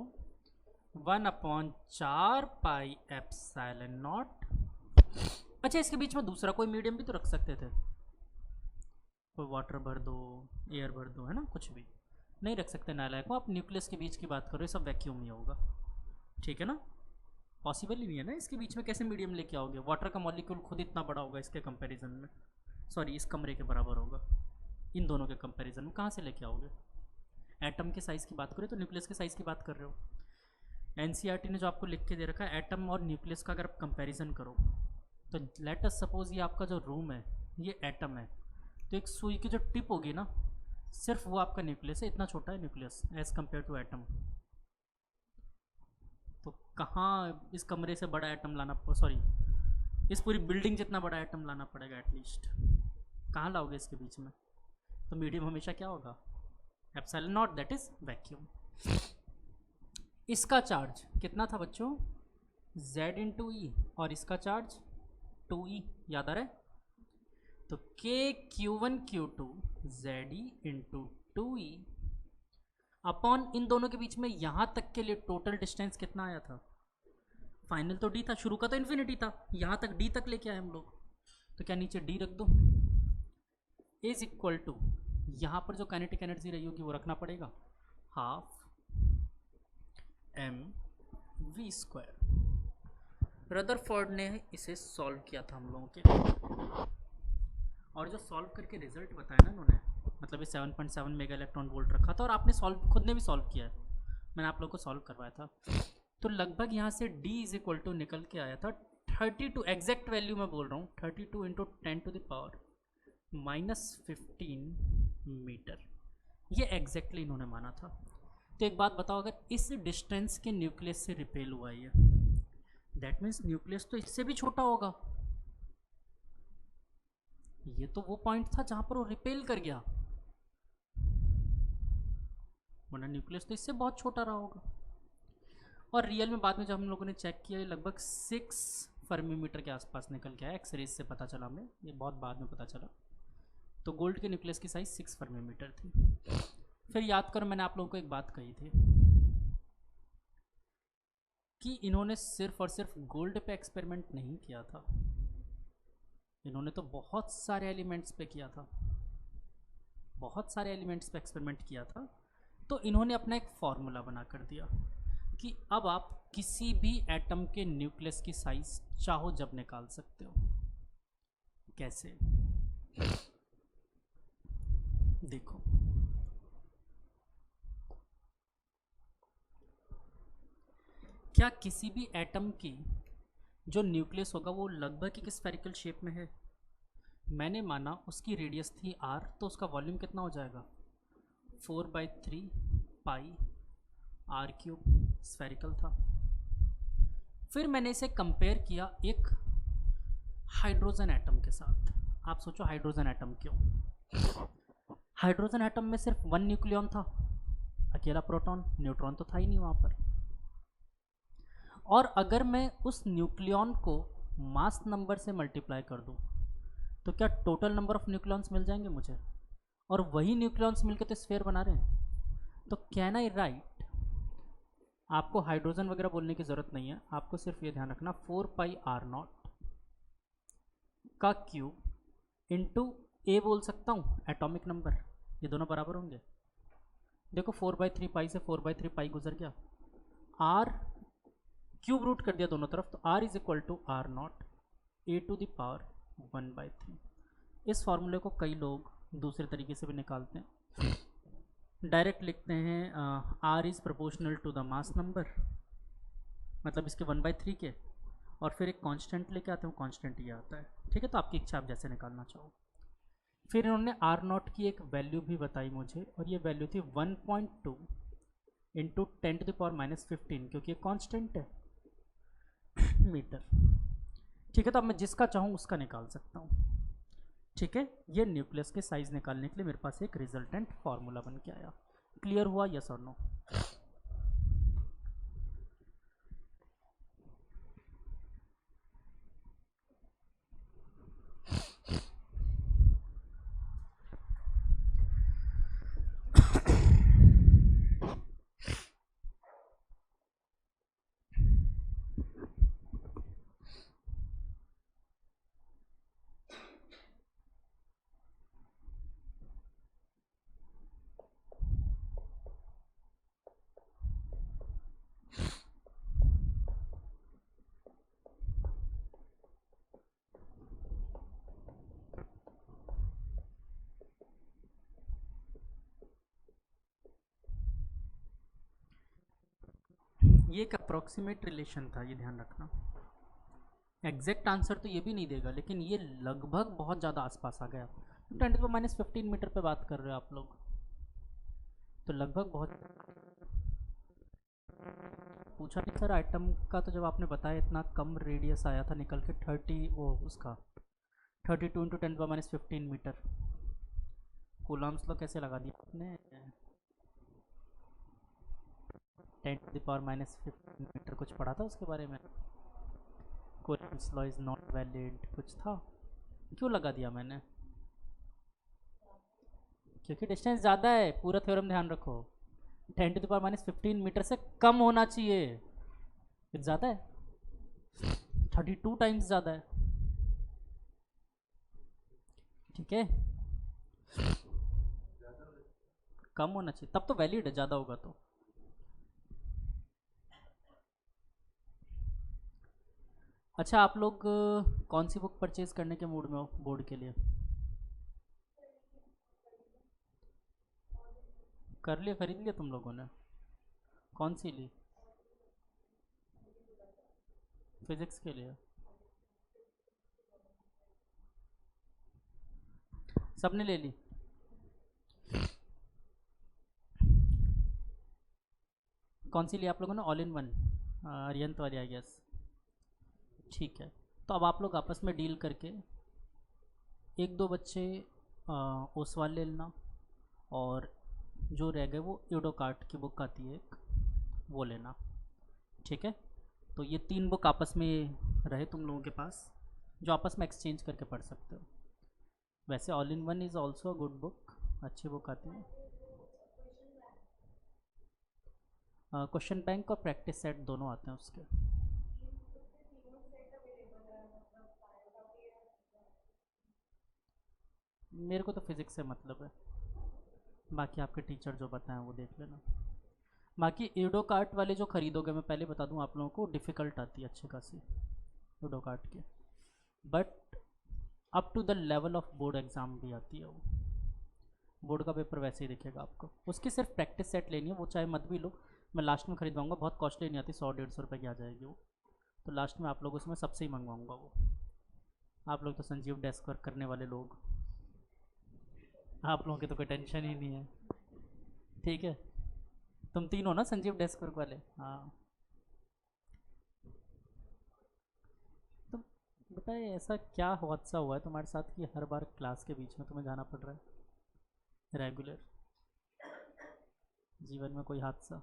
1/4 पाई एप्सिलॉन नॉट। अच्छा, इसके बीच में दूसरा कोई मीडियम भी तो रख सकते थे, कोई वाटर भर दो, एयर भर दो, है ना? कुछ भी नहीं रख सकते नालायक को। आप न्यूक्लियस के बीच की बात करो, ये सब वैक्यूम ही होगा। ठीक है ना? पॉसिबल ही नहीं है ना, इसके बीच में कैसे मीडियम लेके आओगे? वाटर का मॉलिक्यूल खुद इतना बड़ा होगा इसके कंपैरिजन में, सॉरी इस कमरे के बराबर होगा। इन दोनों के कंपैरिजन में कहाँ से लेके आओगे? एटम के साइज़ की बात करें तो न्यूक्लियस के साइज़ की बात कर रहे हो। एनसीईआरटी ने जो आपको लिख के दे रखा है, एटम और न्यूक्लियस का अगर आप कंपैरिजन करो, तो लेट अस सपोज ये आपका जो रूम है ये एटम है, तो एक सुई की जो टिप होगी ना, सिर्फ वो आपका न्यूक्लियस है। इतना छोटा है nucleus as compare to atom. तो कहाँ इस कमरे से बड़ा एटम लाना, सॉरी इस पूरी बिल्डिंग जितना बड़ा एटम लाना पड़ेगा एटलीस्ट। कहाँ लाओगे इसके बीच में? तो मीडियम हमेशा क्या होगा? Epsilon not, that is vacuum. इसका चार्ज कितना था बच्चों? Z इंटू ई, और इसका चार्ज 2e। याद आ रहा है? तो K(Q1 Q2) ZE into 2e upon इन दोनों के बीच में यहाँ तक के लिए टोटल डिस्टेंस कितना आया था? फाइनल तो d था, शुरू का तो इन्फिनिटी था, यहाँ तक d तक लेके आए हम लोग। तो क्या नीचे d रख दो? इज इक्वल टू, यहाँ पर जो काइनेटिक एनर्जी रही होगी वो रखना पड़ेगा, हाफ mv²। रदरफोर्ड ने इसे सॉल्व किया था हम लोगों के, और जो सॉल्व करके रिजल्ट बताया ना उन्होंने, मतलब ये 7.7 मेगा इलेक्ट्रॉन वोल्ट रखा था, और आपने सॉल्व खुद ने भी सॉल्व किया है, मैंने आप लोग को सॉल्व करवाया था। तो लगभग यहाँ से D इज इक्वल टू निकल के आया था 32, एग्जैक्ट वैल्यू मैं बोल रहा हूँ, 32 इंटू 10⁻⁻15 मीटर, ये एग्जैक्टली इन्होंने माना था। तो एक बात बताओ, अगर इस डिस्टेंस के न्यूक्लियस से रिपेल हुआ ये, दैट मीन्स न्यूक्लियस तो इससे भी छोटा होगा। ये तो वो पॉइंट था जहां पर वो रिपेल कर गया, वरना न्यूक्लियस तो इससे बहुत छोटा रहा होगा। और रियल में बाद में जब हम लोगों ने चेक किया, लगभग 6 फर्मी मीटर के आसपास निकल के आया, एक्सरेज से पता चला हमें, ये बहुत बाद में पता चला। तो गोल्ड के न्यूक्लियस की साइज 6 फर्मी मीटर थी। फिर याद करो, मैंने आप लोगों को एक बात कही थी कि इन्होंने सिर्फ और सिर्फ गोल्ड पे एक्सपेरिमेंट नहीं किया था, इन्होंने तो बहुत सारे एलिमेंट्स पे किया था, बहुत सारे एलिमेंट्स पे एक्सपेरिमेंट किया था। तो इन्होंने अपना एक फॉर्मूला बना कर दिया कि अब आप किसी भी एटम के न्यूक्लियस की साइज चाहो जब निकाल सकते हो। कैसे? देखो, क्या किसी भी एटम की जो न्यूक्लियस होगा वो लगभग एक स्फेरिकल शेप में है? मैंने माना उसकी रेडियस थी r, तो उसका वॉल्यूम कितना हो जाएगा? 4/3 पाई r³, स्फेरिकल था। फिर मैंने इसे कंपेयर किया एक हाइड्रोजन एटम के साथ। आप सोचो हाइड्रोजन एटम क्यों? हाइड्रोजन एटम में सिर्फ 1 न्यूक्लियन था, अकेला प्रोटॉन, न्यूट्रॉन तो था ही नहीं वहाँ पर। और अगर मैं उस न्यूक्लियन को मास नंबर से मल्टीप्लाई कर दूँ तो क्या टोटल नंबर ऑफ न्यूक्लियंस मिल जाएंगे मुझे? और वही न्यूक्लियंस मिलकर तो स्फीयर बना रहे हैं। तो कैन आई राइट, आपको हाइड्रोजन वगैरह बोलने की ज़रूरत नहीं है, आपको सिर्फ ये ध्यान रखना 4πr0 का क्यूब इंटू ए बोल सकता हूँ एटॉमिक नंबर, ये दोनों बराबर होंगे। देखो 4/3 पाई से 4/3 पाई गुजर गया, आर क्यूब रूट कर दिया दोनों तरफ, तो r is equal to r0 a⁻⁴ इस फॉर्मूले को कई लोग दूसरे तरीके से भी निकालते हैं, डायरेक्ट लिखते हैं r is proportional to the mass number, मतलब इसके 1/3 के, और फिर एक कांस्टेंट लेके आते हैं, कांस्टेंट ये आता है। ठीक है, तो आपकी इच्छा, आप जैसे निकालना चाहो। फिर इन्होंने r0 की एक वैल्यू भी बताई मुझे, और ये वैल्यू थी 1.2 इंटू 10⁻⁻15, क्योंकि ये कांस्टेंट है मीटर। ठीक है, तो अब मैं जिसका चाहूँ उसका निकाल सकता हूँ। ठीक है, ये न्यूक्लियस के साइज निकालने के लिए मेरे पास एक रिजल्टेंट फार्मूला बन के आया। क्लियर हुआ, यस और नो? ये एक अप्रॉक्सीमेट रिलेशन था, ये ध्यान रखना। एग्जैक्ट आंसर तो ये भी नहीं देगा, लेकिन ये लगभग बहुत ज़्यादा आसपास आ गया। 10⁻⁻15 मीटर पे बात कर रहे हो आप लोग, तो लगभग बहुत। पूछा नहीं सर आइटम का, तो जब आपने बताया इतना कम रेडियस आया था निकल के 30, वो उसका 32 इंटू 10⁻⁻15 मीटर, कूलम्स लो कैसे लगा दिया आपने? 10⁻⁻15 मीटर कुछ पढ़ा था उसके बारे में? Coulomb's law is not valid कुछ था, क्यों लगा दिया मैंने? क्योंकि डिस्टेंस ज़्यादा है, पूरा थ्योरम ध्यान रखो। 10⁻⁻15 मीटर से कम होना चाहिए, फिर ज़्यादा है, 32 टाइम्स ज़्यादा है। ठीक है, कम होना चाहिए तब तो वैलिड है, ज़्यादा होगा तो। अच्छा, आप लोग कौन सी बुक परचेज करने के मूड में हो बोर्ड के लिए? कर लिए, खरीद लिया तुम लोगों ने? कौन सी ली? फिजिक्स के लिए? सबने ले ली? कौन सी ली आप लोगों ने? ऑल इन वन, अरियंत वाली आई गेस। ठीक है, तो अब आप लोग आपस में डील करके एक दो बच्चे ओसवाल ले लेना, और जो रह गए वो यूडोकार्ट की बुक आती है एक, वो लेना। ठीक है, तो ये तीन बुक आपस में रहे तुम लोगों के पास, जो आपस में एक्सचेंज करके पढ़ सकते हो। वैसे all in one is also a good book, अच्छी बुक आती है। क्वेश्चन बैंक और प्रैक्टिस सेट दोनों आते हैं उसके। मेरे को तो फिज़िक्स से मतलब है, बाकी आपके टीचर जो बताएं वो देख लेना। बाकी ईडो कार्ट वाले जो खरीदोगे, मैं पहले बता दूं आप लोगों को, डिफ़िकल्ट आती है अच्छी खासी ईडो कार्ट की, but up to the level of board exam भी आती है वो। बोर्ड का पेपर वैसे ही दिखेगा आपको, उसकी सिर्फ प्रैक्टिस सेट लेनी है, वो चाहे मत भी लो, मैं लास्ट में खरीदवाऊँगा, बहुत कॉस्टली नहीं आती, 100-150 रुपये की आ जाएगी वो, तो लास्ट में आप लोगों से मैं सबसे ही मंगवाऊँगा वो। आप लोग तो संजीव डेस्क वर्क करने वाले लोग, आप लोगों की तो कोई टेंशन ही नहीं है। ठीक है, तुम तीन हो ना संजीव डेस्क वर्क वाले? हाँ। तो बेटा ये ऐसा क्या हादसा हुआ है तुम्हारे साथ कि हर बार क्लास के बीच में तुम्हें जाना पड़ रहा है रेगुलर? जीवन में कोई हादसा?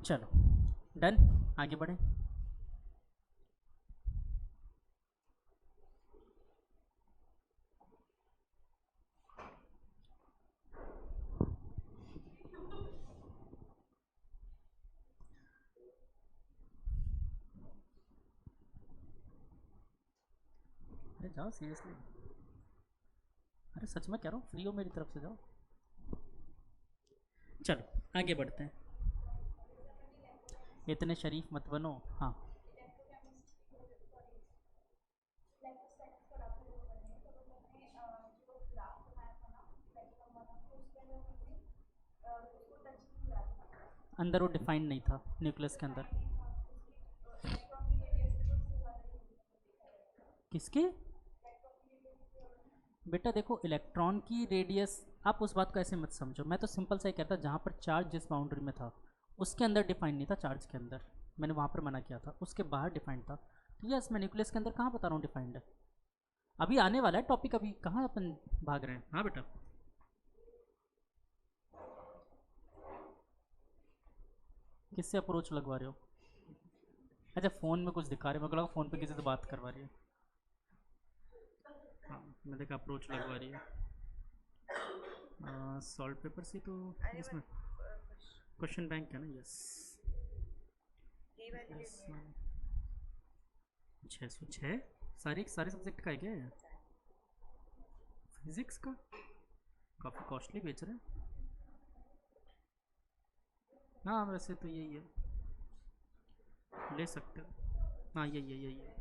चलो डन, आगे बढ़े। अरे जाओ सीरियसली, अरे सच में कह रहा हूँ, फ्री हो मेरी तरफ से, जाओ। चलो आगे बढ़ते हैं, इतने शरीफ मत बनो। हाँ। अंदर वो डिफाइंड नहीं था न्यूक्लियस के अंदर? किसकी? बेटा देखो, इलेक्ट्रॉन की रेडियस, आप उस बात को ऐसे मत समझो, मैं तो सिंपल सा ही कहता, जहाँ पर चार्ज जिस बाउंड्री में था उसके अंदर डिफाइंड नहीं था, चार्ज के अंदर मैंने वहाँ पर मना किया था, उसके बाहर डिफाइंड था। तो यस, मैं न्यूक्लियस के अंदर कहाँ बता रहा हूँ डिफाइंड है, अभी आने वाला है टॉपिक, अभी कहाँ अपन भाग रहे हैं। हाँ बेटा। किससे अप्रोच लगवा रहे हो? अच्छा, फ़ोन में कुछ दिखा रहे हो, मेरे को लगा फ़ोन पे किसी से बात करवा रही है। हाँ, मैं देखा अप्रोच लगवा रही है। सॉल्व पेपर से तो इसमें क्वेश्चन बैंक है ना? यस। 606 सारे सारे सब्जेक्ट का है क्या? फिजिक्स का काफ़ी कॉस्टली बेच रहे हैं। हाँ वैसे तो यही है, ले सकते हो। हाँ यही है,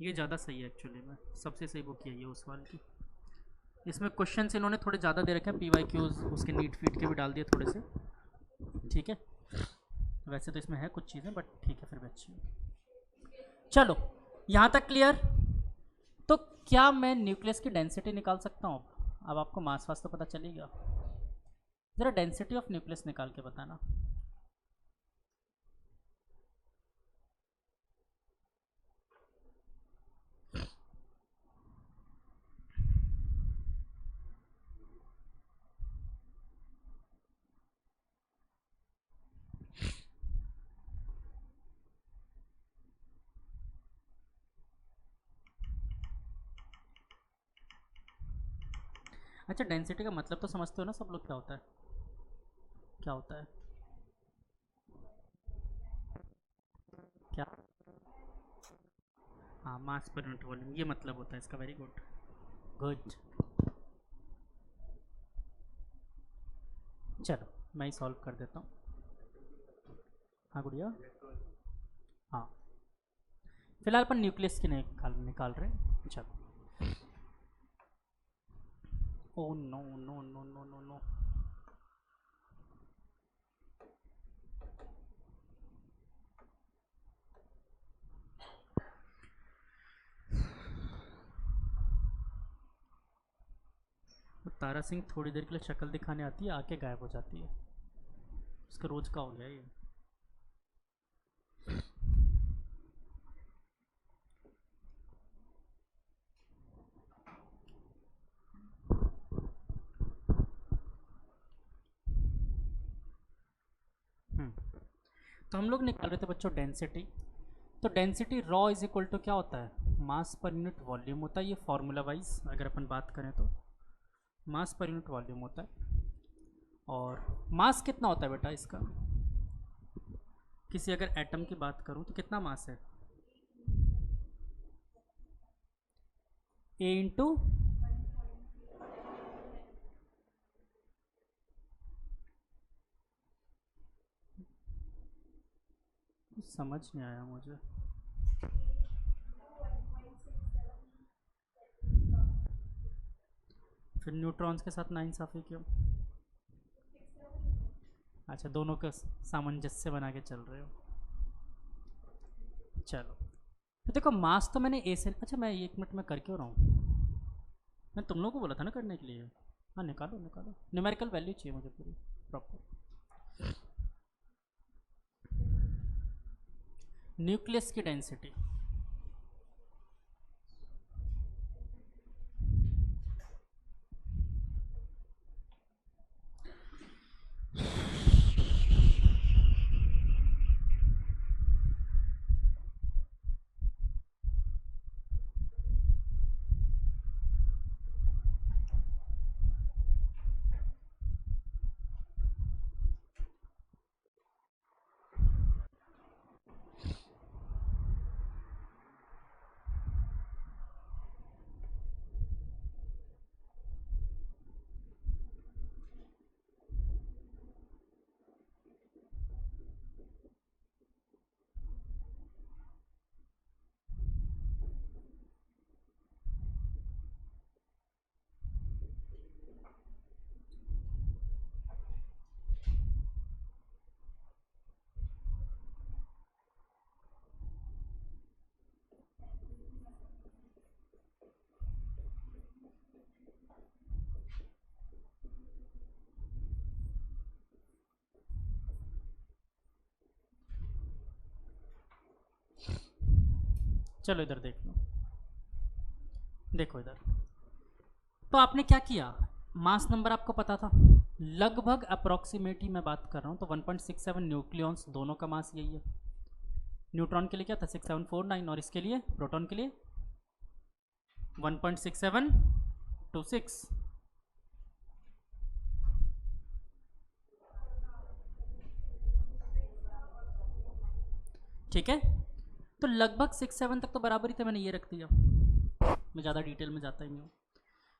ये ज़्यादा सही है एक्चुअली में, सबसे सही बुक यही है उस वाल की। इसमें क्वेश्चंस इन्होंने थोड़े ज़्यादा दे रखे हैं, पी वाई क्यूज़ उसके नीट फीट के भी डाल दिए थोड़े से। ठीक है, वैसे तो इसमें है कुछ चीज़ें, बट ठीक है फिर भी अच्छी है। चलो यहाँ तक क्लियर? तो क्या मैं न्यूक्लियस की डेंसिटी निकाल सकता हूँ? अब आपको मास वास तो पता चलेगा, ज़रा डेंसिटी ऑफ न्यूक्लियस निकाल के बताना। अच्छा, डेंसिटी का मतलब तो समझते हो ना सब लोग, क्या होता है? क्या होता है? क्या? हाँ, मास पर यूनिट वॉल्यूम, ये मतलब होता है इसका। Very good, good. चलो मैं ही सॉल्व कर देता हूँ। हाँ गुड़िया, हाँ फिलहाल अपन न्यूक्लियस की निकाल रहे हैं। चलो, oh no no no no no no, Tara Singh थोड़ी देर के लिए शक्ल दिखाने आती है, आके गायब हो जाती है। उसका रोज का हो गया ये। तो हम लोग निकाल रहे थे बच्चों डेंसिटी। तो density rho is equal to क्या होता है, मास पर यूनिट वॉल्यूम होता है। ये फॉर्मूला वाइज अगर अपन बात करें तो मास पर यूनिट वॉल्यूम होता है। और मास कितना होता है बेटा इसका, किसी अगर एटम की बात करूं तो कितना मास है, ए इंटू समझ नहीं आया मुझे। फिर न्यूट्रॉन्स के साथ नाइंसाफ़ी क्यों? अच्छा, दोनों का सामंजस्य बना के चल रहे हो। चलो तो देखो मास तो मैंने ए से, अच्छा मैं 1 मिनट में कर क्यों रहा हूँ, मैं तुम लोगों को बोला था ना करने के लिए। हाँ निकालो निकालो, न्यूमेरिकल वैल्यू चाहिए मुझे पूरी प्रॉपर। न्यूक्लियस की डेंसिटी, चलो इधर देख लो, देखो इधर। तो आपने क्या किया, मास नंबर आपको पता था, लगभग अप्रॉक्सीमेटली मैं बात कर रहा हूँ, तो 1.67 न्यूक्लियॉन्स दोनों का मास यही है। न्यूट्रॉन के लिए क्या था 6749, और इसके लिए प्रोटॉन के लिए 1.6726। ठीक है, तो लगभग 6-7 तक तो बराबर ही थे, मैंने ये रख दिया, मैं ज़्यादा डिटेल में जाता ही नहीं हूँ।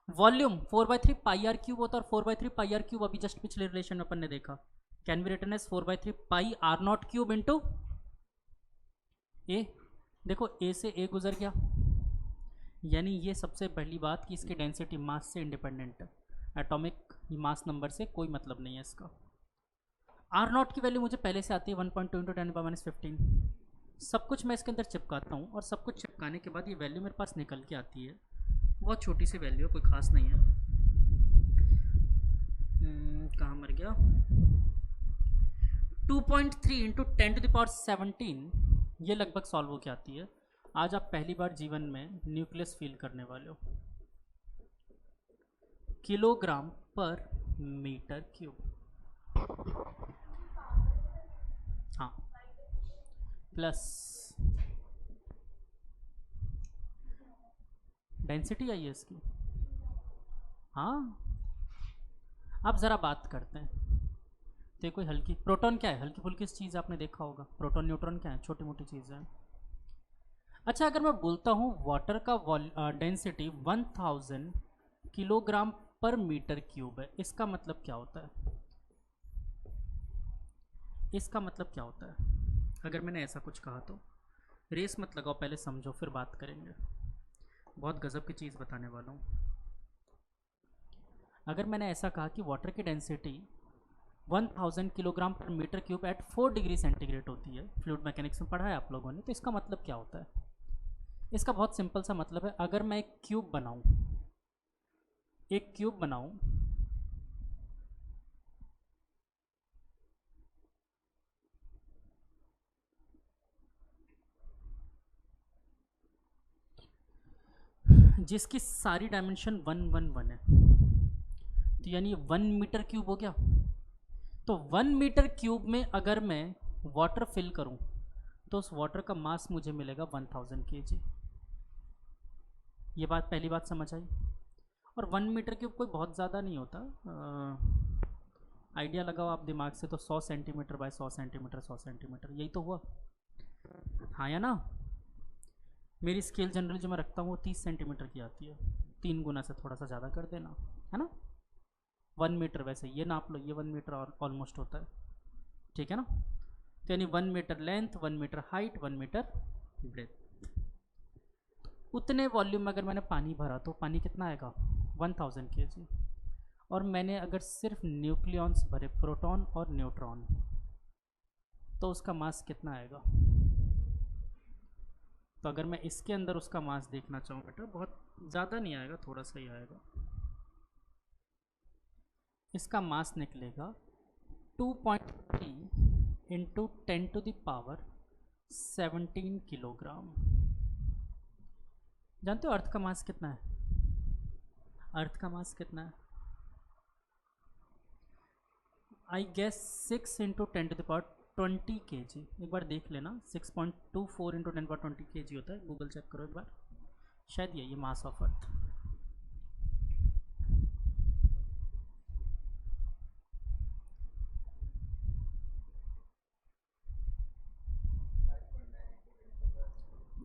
वॉल्यूम 4/3 पाई आर क्यूब होता है, और 4/3 पाई आर क्यूब अभी जस्ट पिछले रिलेशन में अपन ने देखा, can be written as 4/3 pi r not cube into A. देखो ए से ए गुजर गया, यानी ये सबसे पहली बात कि इसकी डेंसिटी मास से इंडिपेंडेंट है, एटॉमिक मास नंबर से कोई मतलब नहीं है इसका। आर नॉट की वैल्यू मुझे पहले से आती है 1.2 इंटू 10⁻15। सब कुछ मैं इसके अंदर चिपकाता हूँ, और सब कुछ चिपकाने के बाद ये वैल्यू मेरे पास निकल के आती है, बहुत छोटी सी वैल्यू है, कोई खास नहीं है। कहाँ मर गया, 2.3 इंटू 10⁻17, ये लगभग सॉल्व होके आती है। आज आप पहली बार जीवन में न्यूक्लियस फील करने वाले हो, किलोग्राम पर मीटर क्यूब। हाँ प्लस डेंसिटी आई है इसकी। हाँ अब ज़रा बात करते हैं, तो कोई हल्की, प्रोटॉन क्या है, हल्की फुल्की चीज़ आपने देखा होगा, प्रोटॉन न्यूट्रॉन क्या है, छोटी मोटी चीज़ है। अच्छा अगर मैं बोलता हूँ वाटर का density 1000 kilogram per metre cube है, इसका मतलब क्या होता है, इसका मतलब क्या होता है? अगर मैंने ऐसा कुछ कहा तो रेस मत लगाओ, पहले समझो फिर बात करेंगे। बहुत गजब की चीज़ बताने वाला हूँ। अगर मैंने ऐसा कहा कि वाटर की density 1000 kilogram per metre cube at 4 degree centigrade होती है, फ्लूइड मैकेनिक्स में पढ़ा है आप लोगों ने, तो इसका मतलब क्या होता है? इसका बहुत सिंपल सा मतलब है, अगर मैं एक क्यूब बनाऊं, एक क्यूब बनाऊं जिसकी सारी डायमेंशन 111 है, तो यानी 1 मीटर क्यूब हो गया। तो 1 मीटर क्यूब में अगर मैं वाटर फिल करूं तो उस वाटर का मास मुझे मिलेगा 1000 kg। ये बात, पहली बात समझ आई। और 1 मीटर क्यूब कोई बहुत ज़्यादा नहीं होता, आइडिया लगाओ आप दिमाग से, तो 100 सेंटीमीटर बाय 100 सेंटीमीटर 100 सेंटीमीटर, यही तो हुआ। हाँ या ना? मेरी स्केल जनरल जो मैं रखता हूँ वो 30 सेंटीमीटर की आती है, 3 गुना से थोड़ा सा ज़्यादा कर देना, है ना? 1 मीटर वैसे ये नाप लो, ये 1 मीटर ऑलमोस्ट होता है, ठीक है ना? तो यानी 1 metre length, 1 metre height, 1 metre breadth. उतने वॉल्यूम में अगर मैंने पानी भरा तो पानी कितना आएगा? 1000 kg। और मैंने अगर सिर्फ न्यूक्लियॉन्स भरे, प्रोटॉन और न्यूट्रॉन, तो उसका मास कितना आएगा? तो अगर मैं इसके अंदर उसका मास देखना चाहूँ बेटा, बहुत ज़्यादा नहीं आएगा, थोड़ा सा ही आएगा। इसका मास निकलेगा 2.3 इंटू 10⁻17 किलोग्राम। जानते हो अर्थ का मास कितना है? अर्थ का मास कितना है? I guess 6 × 10⁻20 kg। एक बार देख लेना, 6.24 इंटू 10⁻20 kg होता है, गूगल चेक करो एक बार, शायद ये mass of earth.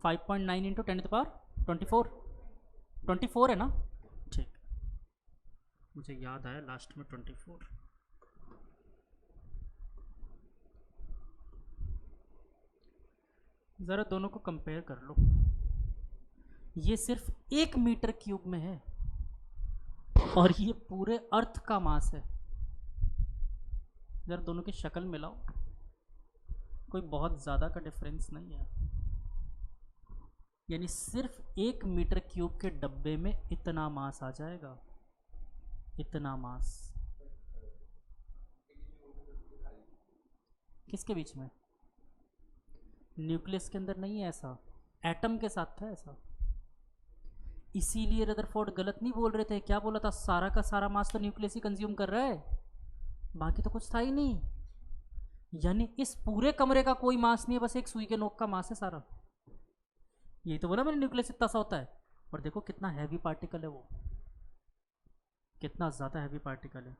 Five point nine into 10⁻24, 24 है ना? ठीक, मुझे याद आया लास्ट में 24। ज़रा दोनों को कंपेयर कर लो, ये सिर्फ 1 मीटर क्यूब में है और ये पूरे अर्थ का मास है। ज़रा दोनों की शक्ल मिलाओ, कोई बहुत ज़्यादा का डिफरेंस नहीं है। यानी सिर्फ 1 मीटर क्यूब के डब्बे में इतना मास आ जाएगा, इतना मास। किसके बीच में? न्यूक्लियस के अंदर नहीं है ऐसा, एटम के साथ था ऐसा। इसीलिए रदरफोर्ड गलत नहीं बोल रहे थे, क्या बोला था? सारा का सारा मास तो न्यूक्लियस ही कंज्यूम कर रहा है, बाकी तो कुछ था ही नहीं। यानी इस पूरे कमरे का कोई मास नहीं है, बस एक सुई के नोक का मास है सारा। यही तो बोला मैंने, न्यूक्लियस इतना सा होता है। और देखो कितना हैवी पार्टिकल है वो, कितना ज़्यादा हैवी पार्टिकल है।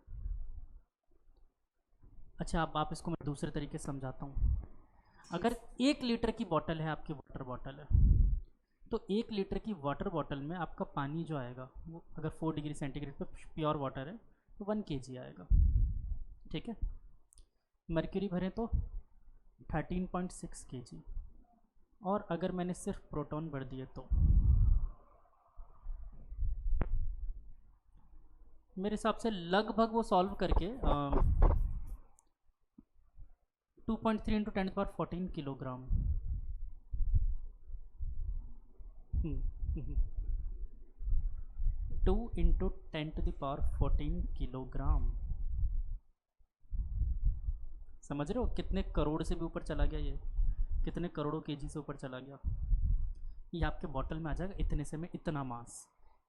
अच्छा, अब आप इसको मैं दूसरे तरीके से समझाता हूँ। अगर 1 लीटर की बॉटल है, आपकी वाटर बॉटल है, तो 1 लीटर की वाटर बॉटल में आपका पानी जो आएगा वो अगर 4 डिग्री सेंटीग्रेड पे प्योर वाटर है तो 1 kg आएगा, ठीक है? मर्क्यूरी भरें तो 13.6 kg। और अगर मैंने सिर्फ प्रोटॉन भर दिए तो मेरे हिसाब से लगभग वो सॉल्व करके 2.3 इंटू 10⁻14 किलोग्राम। 2 into 10⁻14 kilogram. समझ रहे हो कितने करोड़ से भी ऊपर चला गया ये, कितने करोड़ों केजी से ऊपर चला गया। ये आपके बॉटल में आ जाएगा इतने से में इतना मास।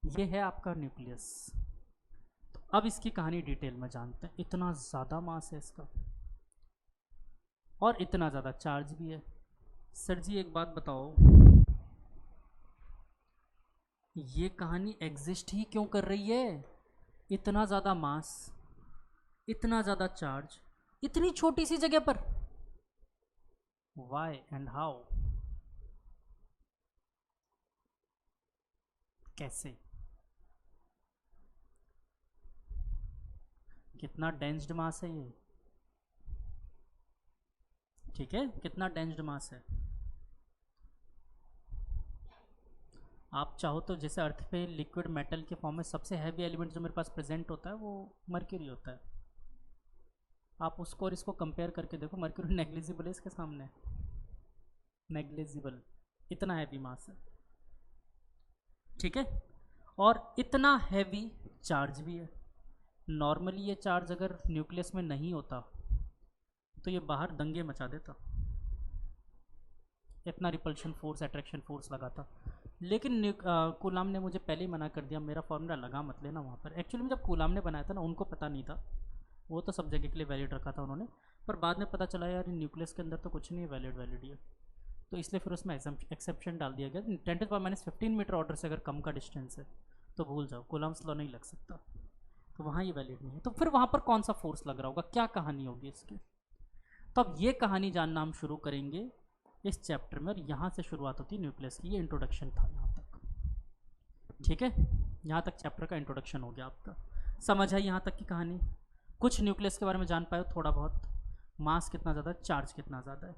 ये है आपका न्यूक्लियस। तो अब इसकी कहानी डिटेल में जानते हैं। इतना ज़्यादा मास है इसका और इतना ज़्यादा चार्ज भी है। सर जी एक बात बताओ, ये कहानी एग्जिस्ट ही क्यों कर रही है? इतना ज़्यादा मास, इतना ज़्यादा चार्ज, इतनी छोटी सी जगह पर। Why and how? कैसे? कितना डेंस्ड मास है ये? ठीक है, कितना डेंस्ड मास है। आप चाहो तो जैसे अर्थ पे लिक्विड मेटल के फॉर्म में सबसे हैवी एलिमेंट जो मेरे पास प्रेजेंट होता है वो मर्क्यूरी होता है। आप उसको और इसको कंपेयर करके देखो, मर्क्यूरी नेग्लिजिबल है इसके सामने, नेग्लिजिबल, इतना हैवी मास है। ठीक है, और इतना हैवी चार्ज भी है। नॉर्मली ये चार्ज अगर न्यूक्लियस में नहीं होता तो ये बाहर दंगे मचा देता, इतना रिपल्शन फोर्स अट्रैक्शन फोर्स लगाता। लेकिन कूलाम ने मुझे पहले ही मना कर दिया, मेरा फॉर्मूला लगा मत लेना वहाँ पर। एक्चुअली में जब कूलाम ने बनाया था ना, उनको पता नहीं था, वो तो सब जगह के लिए वैलिड रखा था उन्होंने, पर बाद में पता चला यार न्यूक्लियस के अंदर तो कुछ नहीं है वैलिड ही है, तो इसलिए फिर उसमें एक्सेप्शन डाल दिया गया। 10⁻⁻15 मीटर ऑर्डर से अगर कम का डिस्टेंस है तो भूल जाओ, कूलाम्स लॉ नहीं लग सकता, तो वहाँ ये वैलिड नहीं है। तो फिर वहाँ पर कौन सा फोर्स लग रहा होगा, क्या कहानी होगी इसकी, तो अब ये कहानी जानना हम शुरू करेंगे इस चैप्टर में, और यहाँ से शुरुआत होती है न्यूक्लियस की। ये इंट्रोडक्शन था यहाँ तक, ठीक है, यहाँ तक चैप्टर का इंट्रोडक्शन हो गया आपका, समझ आई यहाँ तक की कहानी। कुछ न्यूक्लियस के बारे में जान पाए थोड़ा बहुत, मास कितना ज़्यादा है, चार्ज कितना ज़्यादा है।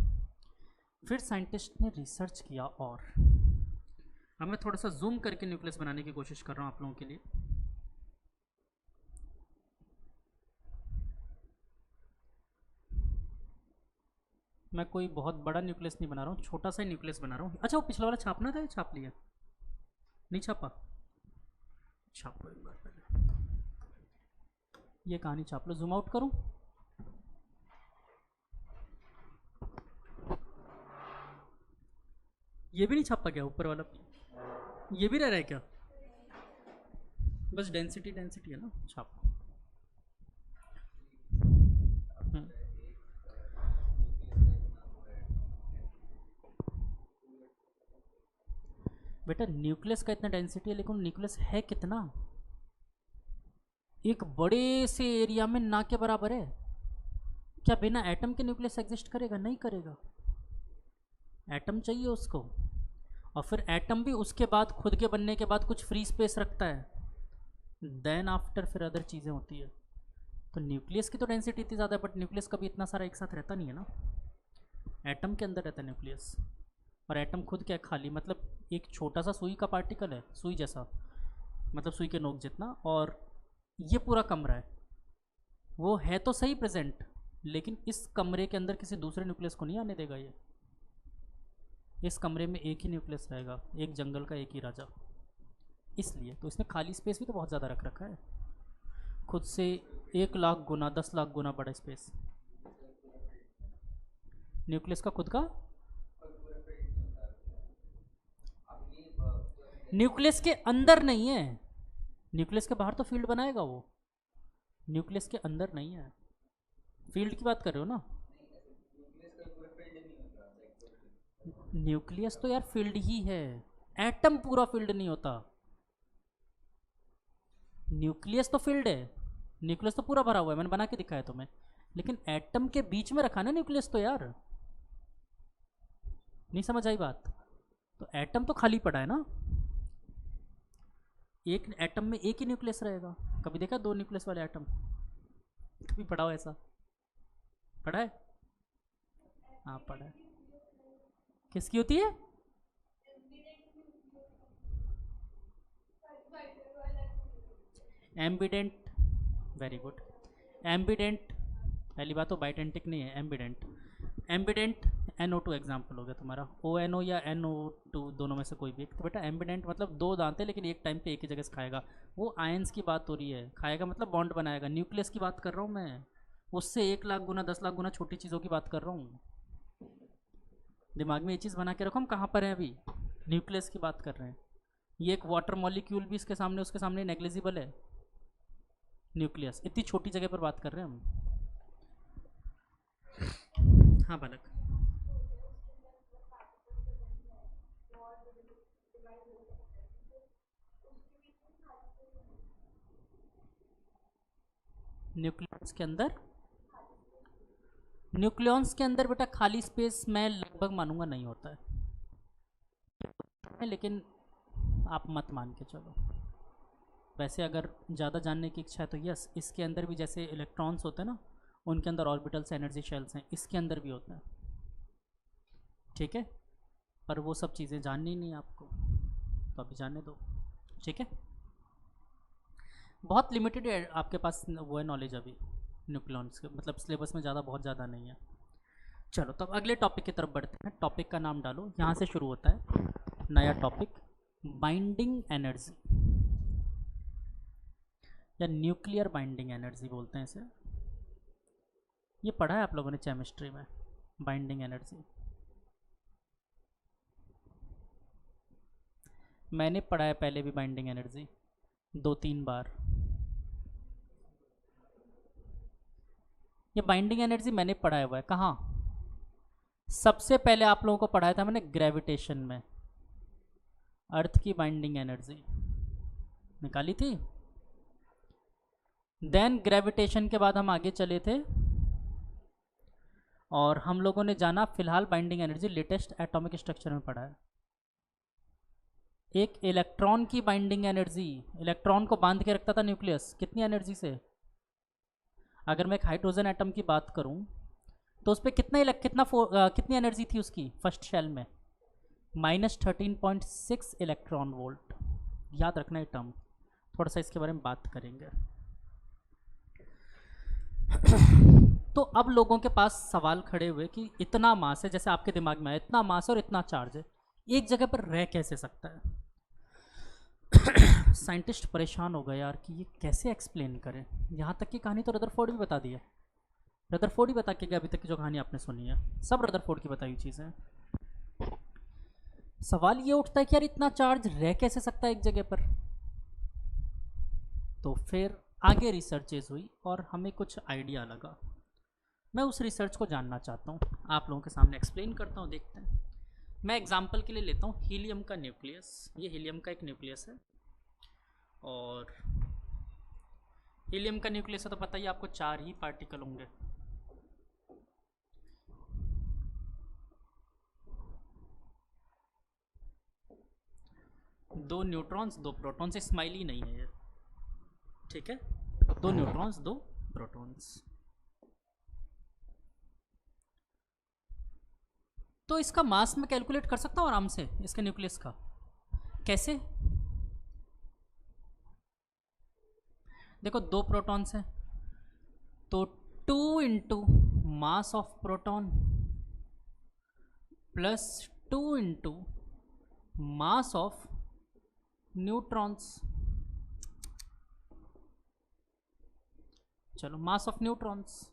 फिर साइंटिस्ट ने रिसर्च किया, और अब मैं थोड़ा सा जूम करके न्यूक्लियस बनाने की कोशिश कर रहा हूँ आप लोगों के लिए। मैं कोई बहुत बड़ा न्यूक्लियस नहीं बना रहा हूँ, छोटा सा ही न्यूक्लियस बना रहा हूँ। अच्छा, वो पिछला वाला छापना था, छाप लिया? नहीं छापा, छापो एक बार पहले, ये कहानी छाप लो। जूम आउट करूँ? ये भी नहीं छापा क्या ऊपर वाला? ये भी रह रहा है क्या? बस डेंसिटी डेंसिटी है ना, छापो। बेटा न्यूक्लियस का इतना डेंसिटी है, लेकिन न्यूक्लियस है कितना? एक बड़े से एरिया में ना के बराबर है। क्या बिना एटम के न्यूक्लियस एग्जिस्ट करेगा? नहीं करेगा, एटम चाहिए उसको, और फिर एटम भी उसके बाद खुद के बनने के बाद कुछ फ्री स्पेस रखता है, देन आफ्टर फिर अदर चीज़ें होती है। तो न्यूक्लियस की तो डेंसिटी इतनी ज़्यादा है, बट न्यूक्लियस कभी इतना सारा एक साथ रहता नहीं है ना, एटम के अंदर रहता है न्यूक्लियस, और एटम खुद क्या है, खाली, मतलब एक छोटा सा सुई का पार्टिकल है, सुई जैसा, मतलब सुई के नोक जितना, और ये पूरा कमरा है, वो है तो सही प्रेजेंट, लेकिन इस कमरे के अंदर किसी दूसरे न्यूक्लियस को नहीं आने देगा ये। इस कमरे में एक ही न्यूक्लियस रहेगा, एक जंगल का एक ही राजा, इसलिए तो इसने खाली स्पेस भी तो बहुत ज़्यादा रख रखा है, खुद से 1 लाख गुना 10 लाख गुना बड़ा स्पेस न्यूक्लियस का खुद का। न्यूक्लियस के अंदर नहीं है, न्यूक्लियस के बाहर तो फील्ड बनाएगा वो, न्यूक्लियस के अंदर नहीं है। फील्ड की बात कर रहे हो ना? न्यूक्लियस तो यार फील्ड ही है, एटम पूरा फील्ड नहीं होता। न्यूक्लियस तो फील्ड है, न्यूक्लियस तो पूरा भरा हुआ है, मैंने बना के दिखाया तुम्हें, लेकिन एटम के बीच में रखा ना न्यूक्लियस तो यार, नहीं समझ आई बात? तो एटम तो खाली पड़ा है ना, एक एटम में एक ही न्यूक्लियस रहेगा। कभी देखा 2 न्यूक्लियस वाले एटम? कभी पढ़ा हो ऐसा? पढ़ा है? हाँ पढ़ा है। किसकी होती है? Ambient, very good. एम्बिडेंट, पहली बात तो बाइडेंटिक नहीं है, एम्बिडेंट। एम्बिडेंट NO2 एग्जाम्पल हो गया तुम्हारा, ONO या NO2 दोनों में से कोई भी एक। तो बेटा एम्बिडेंट मतलब 2 दांत है लेकिन एक टाइम पे एक ही जगह से खाएगा, वो आयंस की बात हो रही है, खाएगा मतलब बॉन्ड बनाएगा। न्यूक्लियस की बात कर रहा हूँ मैं, उससे 1 लाख गुना 10 लाख गुना छोटी चीज़ों की बात कर रहा हूँ। दिमाग में ये चीज़ बना के रखो, हम कहाँ पर हैं अभी, न्यूक्लियस की बात कर रहे हैं। ये एक वाटर मॉलिक्यूल भी इसके सामने, उसके सामने नेग्लिजिबल है न्यूक्लियस, इतनी छोटी जगह पर बात कर रहे हैं हम। हाँ बालक, न्यूक्लियस के अंदर, न्यूक्लियॉन्स के अंदर बेटा खाली स्पेस मैं लगभग मानूंगा नहीं होता है, लेकिन आप मत मान के चलो। वैसे अगर ज़्यादा जानने की इच्छा है तो यस, इसके अंदर भी जैसे इलेक्ट्रॉन्स होते हैं ना, उनके अंदर ऑर्बिटल्स एनर्जी शेल्स हैं, इसके अंदर भी होते हैं। ठीक है, पर वो सब चीज़ें जाननी नहीं आपको, तो अभी जाने दो, ठीक है। बहुत लिमिटेड है आपके पास वो है नॉलेज अभी न्यूक्लियॉन्स के, मतलब सिलेबस में ज़्यादा बहुत ज़्यादा नहीं है। चलो तो अब अगले टॉपिक की तरफ बढ़ते हैं। टॉपिक का नाम डालो, यहाँ से शुरू होता है नया टॉपिक, बाइंडिंग एनर्जी या न्यूक्लियर बाइंडिंग एनर्जी बोलते हैं इसे। ये पढ़ा है आप लोगों ने केमिस्ट्री में, बाइंडिंग एनर्जी मैंने पढ़ा है पहले भी, बाइंडिंग एनर्जी 2-3 बार। ये बाइंडिंग एनर्जी मैंने पढ़ाया हुआ है, कहाँ? सबसे पहले आप लोगों को पढ़ाया था मैंने ग्रेविटेशन में, अर्थ की बाइंडिंग एनर्जी निकाली थी। देन ग्रेविटेशन के बाद हम आगे चले थे और हम लोगों ने जाना फिलहाल binding energy latest atomic structure में पढ़ा है। एक इलेक्ट्रॉन की बाइंडिंग एनर्जी, इलेक्ट्रॉन को बांध के रखता था न्यूक्लियस, कितनी एनर्जी से? अगर मैं एक हाइड्रोजन एटम की बात करूं तो उस पर कितनी एनर्जी थी उसकी फर्स्ट शेल में? -13.6 इलेक्ट्रॉन वोल्ट। याद रखना ये टर्म, थोड़ा सा इसके बारे में बात करेंगे। तो अब लोगों के पास सवाल खड़े हुए कि इतना मास है, जैसे आपके दिमाग में है इतना मास और इतना चार्ज है, एक जगह पर रह कैसे सकता है? साइंटिस्ट परेशान हो गए यार कि ये कैसे एक्सप्लेन करें। यहाँ तक की कहानी तो रदरफोर्ड भी बता दी है, रदरफोर्ड ही बता के गया अभी तक की जो कहानी आपने सुनी है, सब रदरफोर्ड की बताई हुई चीज़ें। सवाल ये उठता है कि यार इतना चार्ज रह कैसे सकता है एक जगह पर? तो फिर आगे रिसर्चेज हुई और हमें कुछ आइडिया लगा। मैं उस रिसर्च को जानना चाहता हूँ, आप लोगों के सामने एक्सप्लेन करता हूँ, देखते हैं। मैं एग्जांपल के लिए लेता हूँ हीलियम का न्यूक्लियस। ये हीलियम का एक न्यूक्लियस है और हीलियम का न्यूक्लियस है तो पता ही आपको 4 ही पार्टिकल होंगे। दो न्यूट्रॉन्स 2 प्रोटॉन्स, स्माइली नहीं है ये, ठीक है। 2 न्यूट्रॉन्स 2 प्रोटॉन्स। तो इसका मास मैं कैलकुलेट कर सकता हूँ आराम से इसके न्यूक्लियस का। कैसे? देखो 2 प्रोटॉन्स हैं तो 2 into mass of proton plus 2 into mass of neutrons. चलो मास ऑफ न्यूट्रॉन्स,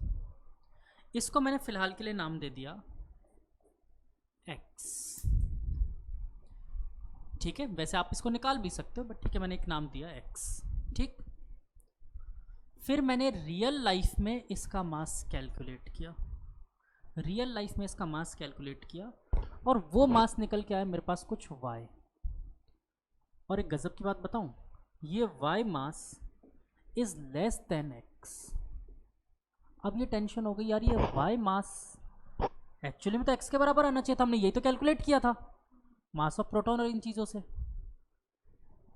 इसको मैंने फिलहाल के लिए नाम दे दिया x, ठीक है। वैसे आप इसको निकाल भी सकते हो बट ठीक है, मैंने एक नाम दिया x, ठीक। फिर मैंने रियल लाइफ में इसका मास कैलकुलेट किया, रियल लाइफ में इसका मास कैलकुलेट किया और वो मास निकल के आया मेरे पास कुछ y। और एक गजब की बात बताऊं, ये y mass is less than x। अब ये टेंशन हो गई यार, ये y मास एक्चुअली में तो x के बराबर आना चाहिए था, हमने यही तो कैलकुलेट किया था मास ऑफ प्रोटॉन और इन चीज़ों से,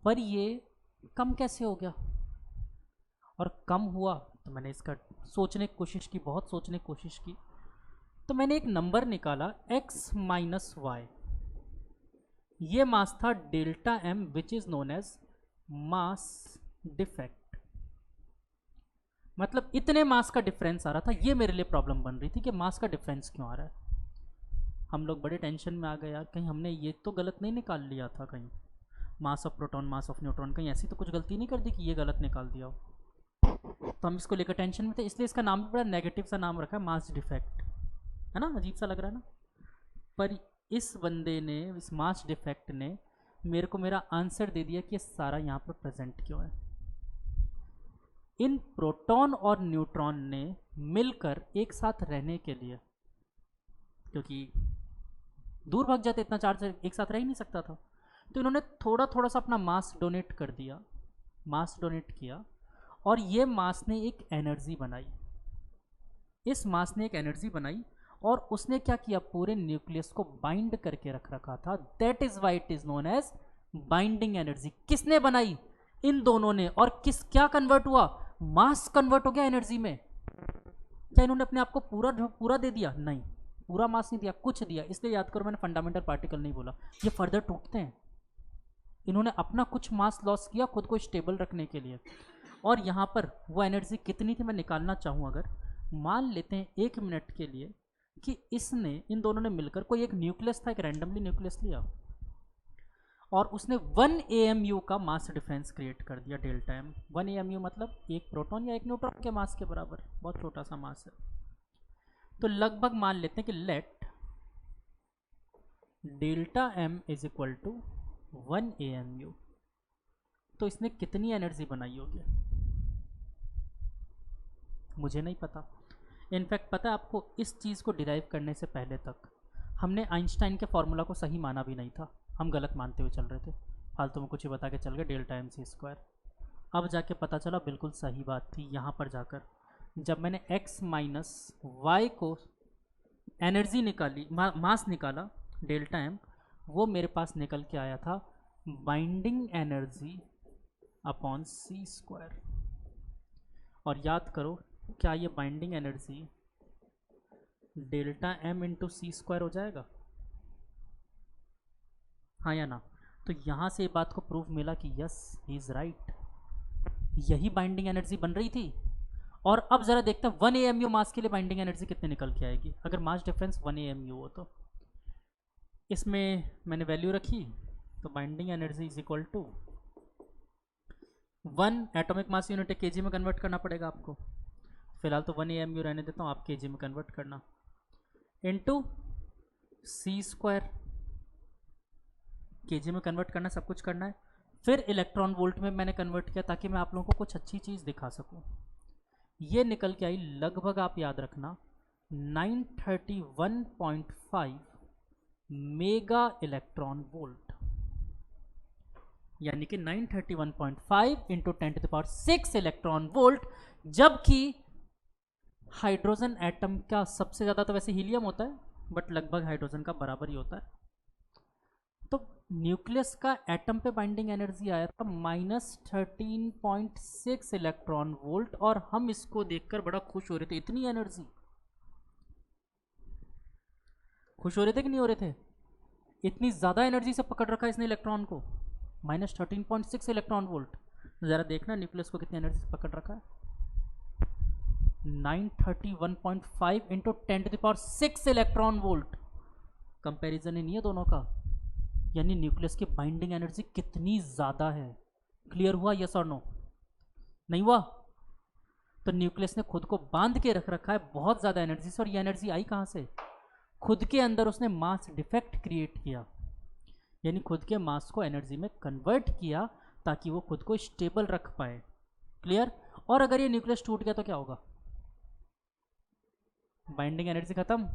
पर ये कम कैसे हो गया? और कम हुआ तो मैंने इसका सोचने की कोशिश की, बहुत सोचने की कोशिश की, तो मैंने एक नंबर निकाला x माइनस वाई। ये मास था delta m which is known as mass defect. मतलब इतने मास का डिफरेंस आ रहा था, ये मेरे लिए प्रॉब्लम बन रही थी कि मास का डिफरेंस क्यों आ रहा है। हम लोग बड़े टेंशन में आ गए यार, कहीं हमने ये तो गलत नहीं निकाल लिया था, कहीं mass of proton mass of neutron कहीं ऐसी तो कुछ गलती नहीं कर दी कि ये गलत निकाल दिया हो। तो हम इसको लेकर टेंशन में थे, इसलिए इसका नाम भी बड़ा नेगेटिव सा नाम रखा है, मास डिफेक्ट, है ना? अजीब सा लग रहा है ना? पर इस बंदे ने, इस मास डिफेक्ट ने मेरे को मेरा आंसर दे दिया कि ये सारा यहाँ पर प्रेजेंट क्यों है। इन प्रोटॉन और न्यूट्रॉन ने मिलकर एक साथ रहने के लिए, क्योंकि दूर भाग जाते इतना चार्ज एक साथ रह ही नहीं सकता था, तो इन्होंने थोड़ा थोड़ा सा अपना मास डोनेट कर दिया, मास डोनेट किया और ये मास ने एक एनर्जी बनाई। इस मास ने एक एनर्जी बनाई और उसने क्या किया, पूरे न्यूक्लियस को बाइंड करके रख रखा था। That is why it is known as binding energy. किसने बनाई? इन दोनों ने। और क्या कन्वर्ट हुआ? मास कन्वर्ट हो गया एनर्जी में। क्या इन्होंने अपने आप को पूरा दे दिया? नहीं, पूरा मास नहीं दिया, कुछ दिया, इसलिए याद करो मैंने फंडामेंटल पार्टिकल नहीं बोला। ये फर्दर टूटते हैं, इन्होंने अपना कुछ मास लॉस किया खुद को स्टेबल रखने के लिए। और यहाँ पर वो एनर्जी कितनी थी मैं निकालना चाहूँ अगर, मान लेते हैं 1 मिनट के लिए कि इसने, इन दोनों ने मिलकर, कोई एक न्यूक्लियस था, एक रैंडमली न्यूक्लियस लिया और उसने 1 AMU का मास डिफरेंस क्रिएट कर दिया, डेल्टा एम। 1 AMU मतलब एक प्रोटॉन या एक न्यूट्रॉन के मास के बराबर, बहुत छोटा सा मास है। तो लगभग मान लेते हैं कि let delta M is equal to 1 AMU। तो इसने कितनी एनर्जी बनाई होगी मुझे नहीं पता। इनफैक्ट पता है आपको, इस चीज़ को डिराइव करने से पहले तक हमने आइंस्टाइन के फॉर्मूला को सही माना भी नहीं था, हम गलत मानते हुए चल रहे थे, फालतू में कुछ ही बता के चल गए डेल्टा एम सी स्क्वायर। अब जाके पता चला बिल्कुल सही बात थी। यहाँ पर जाकर जब मैंने x माइनस वाई को एनर्जी निकाली, मास निकाला डेल्टा एम, वो मेरे पास निकल के आया था binding energy upon c square. और याद करो, क्या ये binding energy delta M into c square हो जाएगा, हाँ या ना? तो यहाँ से ये बात को प्रूफ मिला कि यस ही इज़ राइट, यही बाइंडिंग एनर्जी बन रही थी। और अब ज़रा देखते हैं 1 AMU मास के लिए बाइंडिंग एनर्जी कितने निकल के आएगी अगर मास डिफरेंस 1 AMU हो। तो इसमें मैंने वैल्यू रखी, तो binding energy is equal to 1 atomic mass unit KG में कन्वर्ट करना पड़ेगा आपको, फिलहाल तो 1 AMU रहने देता हूँ, आप केजी में कन्वर्ट करना, इनटू सी स्क्वायर, केजी में कन्वर्ट करना, सब कुछ करना है। फिर इलेक्ट्रॉन वोल्ट में मैंने कन्वर्ट किया ताकि मैं आप लोगों को कुछ अच्छी चीज़ दिखा सकूं। ये निकल के आई लगभग, आप याद रखना, 931.5 मेगा इलेक्ट्रॉन वोल्ट, यानी कि 931.5 इंटू 10⁶ इलेक्ट्रॉन वोल्ट। जबकि हाइड्रोजन एटम का सबसे ज़्यादा तो वैसे हीलियम होता है, बट लगभग हाइड्रोजन का बराबर ही होता है। तो न्यूक्लियस का एटम पे बाइंडिंग एनर्जी आया था -13.6 इलेक्ट्रॉन वोल्ट, और हम इसको देखकर बड़ा खुश हो रहे थे। इतनी एनर्जी, खुश हो रहे थे कि नहीं हो रहे थे? इतनी ज़्यादा एनर्जी से पकड़ रखा है इसने इलेक्ट्रॉन को, -13.6 इलेक्ट्रॉन वोल्ट। ज़रा देखना न्यूक्लियस को कितनी एनर्जी से पकड़ रखा है, 931.5 इंटू 10⁶ इलेक्ट्रॉन वोल्ट। कंपेरिजन ही नहीं है दोनों का, यानी न्यूक्लियस की बाइंडिंग एनर्जी कितनी ज़्यादा है। क्लियर हुआ यस और नो? नहीं हुआ? तो न्यूक्लियस ने खुद को बांध के रख रखा है बहुत ज़्यादा एनर्जी से, और ये एनर्जी आई कहाँ से? खुद के अंदर उसने मास डिफेक्ट क्रिएट किया, यानी खुद के मास को एनर्जी में कन्वर्ट किया ताकि वो खुद को स्टेबल रख पाए। क्लियर? और अगर ये न्यूक्लियस टूट गया तो क्या होगा? बाइंडिंग एनर्जी खत्म।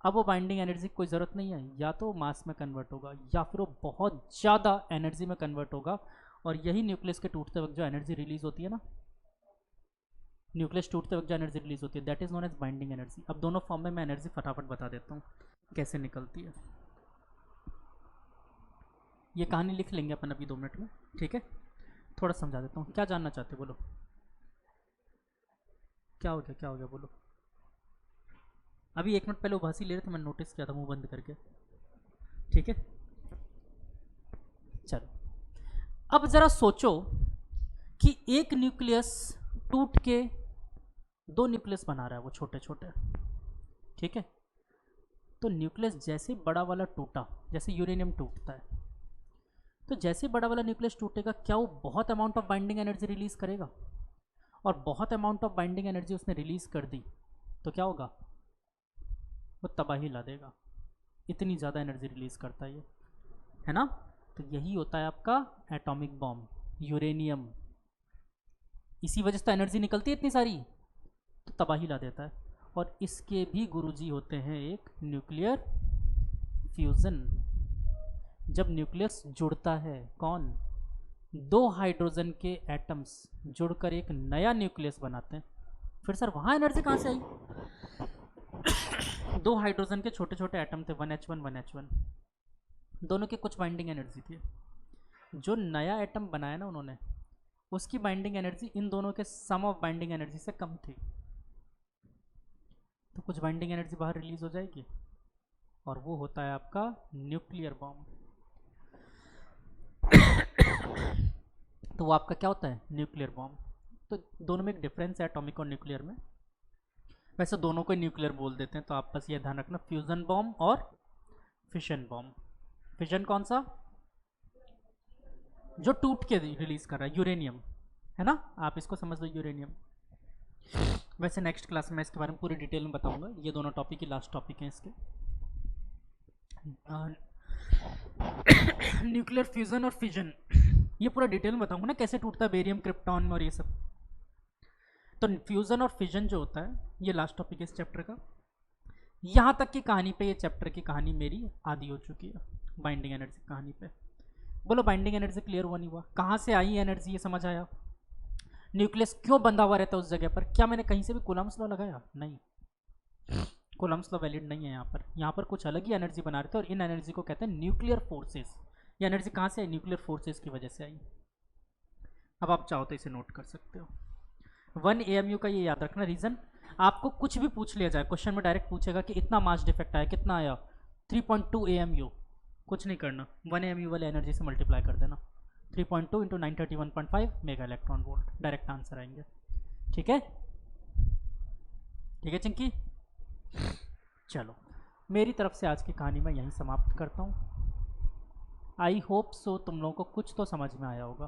अब वो बाइंडिंग एनर्जी की कोई ज़रूरत नहीं है, या तो मास में कन्वर्ट होगा या फिर वो बहुत ज़्यादा एनर्जी में कन्वर्ट होगा। और यही न्यूक्लियस के टूटते वक्त जो एनर्जी रिलीज होती है ना, न्यूक्लियस टूटते वक्त जो एनर्जी रिलीज होती है, that is known as binding energy. अब दोनों फॉर्म में मैं एनर्जी फटाफट बता देता हूँ कैसे निकलती है। ये कहानी लिख लेंगे अपन अभी 2 मिनट में, ठीक है? थोड़ा समझा देता हूँ। क्या जानना चाहते बोलो? क्या हो गया, क्या हो गया बोलो? अभी 1 मिनट पहले उभासी ले रहे थे, मैंने नोटिस किया था मुंह बंद करके, ठीक है? चलो अब ज़रा सोचो कि एक न्यूक्लियस टूट के 2 न्यूक्लियस बना रहा है, वो छोटे छोटे, ठीक है? तो न्यूक्लियस जैसे बड़ा वाला टूटा, जैसे यूरेनियम टूटता है, तो जैसे बड़ा वाला न्यूक्लियस टूटेगा, क्या वो बहुत amount of binding energy release करेगा? और बहुत अमाउंट ऑफ बाइंडिंग एनर्जी उसने रिलीज कर दी तो क्या होगा? वो तबाही ला देगा, इतनी ज़्यादा एनर्जी रिलीज करता है ये, है ना? तो यही होता है आपका एटॉमिक बॉम्ब, यूरेनियम। इसी वजह से तो एनर्जी निकलती है इतनी सारी, तो तबाही ला देता है। और इसके भी गुरुजी होते हैं एक न्यूक्लियर फ्यूज़न। जब न्यूक्लियस जुड़ता है, कौन? 2 हाइड्रोजन के एटम्स जुड़कर एक नया न्यूक्लियस बनाते हैं। फिर सर वहाँ एनर्जी कहाँ से आई? 2 हाइड्रोजन के छोटे छोटे एटम थे, 1H1 1H1, दोनों की कुछ बाइंडिंग एनर्जी थी। जो नया एटम बनाया ना उन्होंने, उसकी बाइंडिंग एनर्जी इन दोनों के सम ऑफ बाइंडिंग एनर्जी से कम थी। तो कुछ बाइंडिंग एनर्जी बाहर रिलीज हो जाएगी, और वो होता है आपका न्यूक्लियर बॉम्ब। तो वो आपका क्या होता है, न्यूक्लियर बॉम्ब। तो दोनों में एक डिफरेंस है एटॉमिक और न्यूक्लियर में। वैसे दोनों को न्यूक्लियर बोल देते हैं, तो आप बस ये ध्यान रखना, फ्यूजन बॉम्ब और फिशन बॉम्ब। फिशन कौन सा, जो टूट के रिलीज कर रहा है, यूरेनियम, है ना, आप इसको समझ लो यूरेनियम। वैसे नेक्स्ट क्लास में इसके बारे में पूरी डिटेल में बताऊंगा, ये दोनों टॉपिक ही लास्ट टॉपिक हैं इसके। न्यूक्लियर फ्यूजन और फिजन, ये पूरा डिटेल में बताऊंगा ना, कैसे टूटता है बेरियम, क्रिप्टॉन और ये सब। तो फ्यूजन और फिजन जो होता है, ये लास्ट टॉपिक है इस चैप्टर का। यहाँ तक की कहानी पे, ये चैप्टर की कहानी मेरी आधी हो चुकी है बाइंडिंग एनर्जी कहानी पे। बोलो बाइंडिंग एनर्जी क्लियर हुआ नहीं हुआ, कहाँ से आई एनर्जी, ये समझ आया। न्यूक्लियस क्यों बंधा हुआ रहता है उस जगह पर, क्या मैंने कहीं से भी कूलम्स लॉ लगाया, नहीं, कूलम्स लॉ वैलिड नहीं है यहाँ पर कुछ अलग ही एनर्जी बना रहे थे, और इन एनर्जी को कहते हैं न्यूक्लियर फोर्सेस। ये एनर्जी कहाँ से आई, न्यूक्लियर फोर्सेस की वजह से आई। अब आप चाहो तो इसे नोट कर सकते हो। 1 AMU का ये याद रखना रीजन, आपको कुछ भी पूछ लिया जाए क्वेश्चन में, डायरेक्ट पूछेगा कि इतना मास डिफेक्ट आया, कितना आया, 3.2 AMU, कुछ नहीं करना, 1 AMU वाले एनर्जी से मल्टीप्लाई कर देना, 3.2 into 931.5 mega electron volt, direct answer आएंगे। ठीक है, ठीक है चिंकी, चलो मेरी तरफ से आज की कहानी मैं यहीं समाप्त करता हूँ। आई होप सो तुम लोगों को कुछ तो समझ में आया होगा।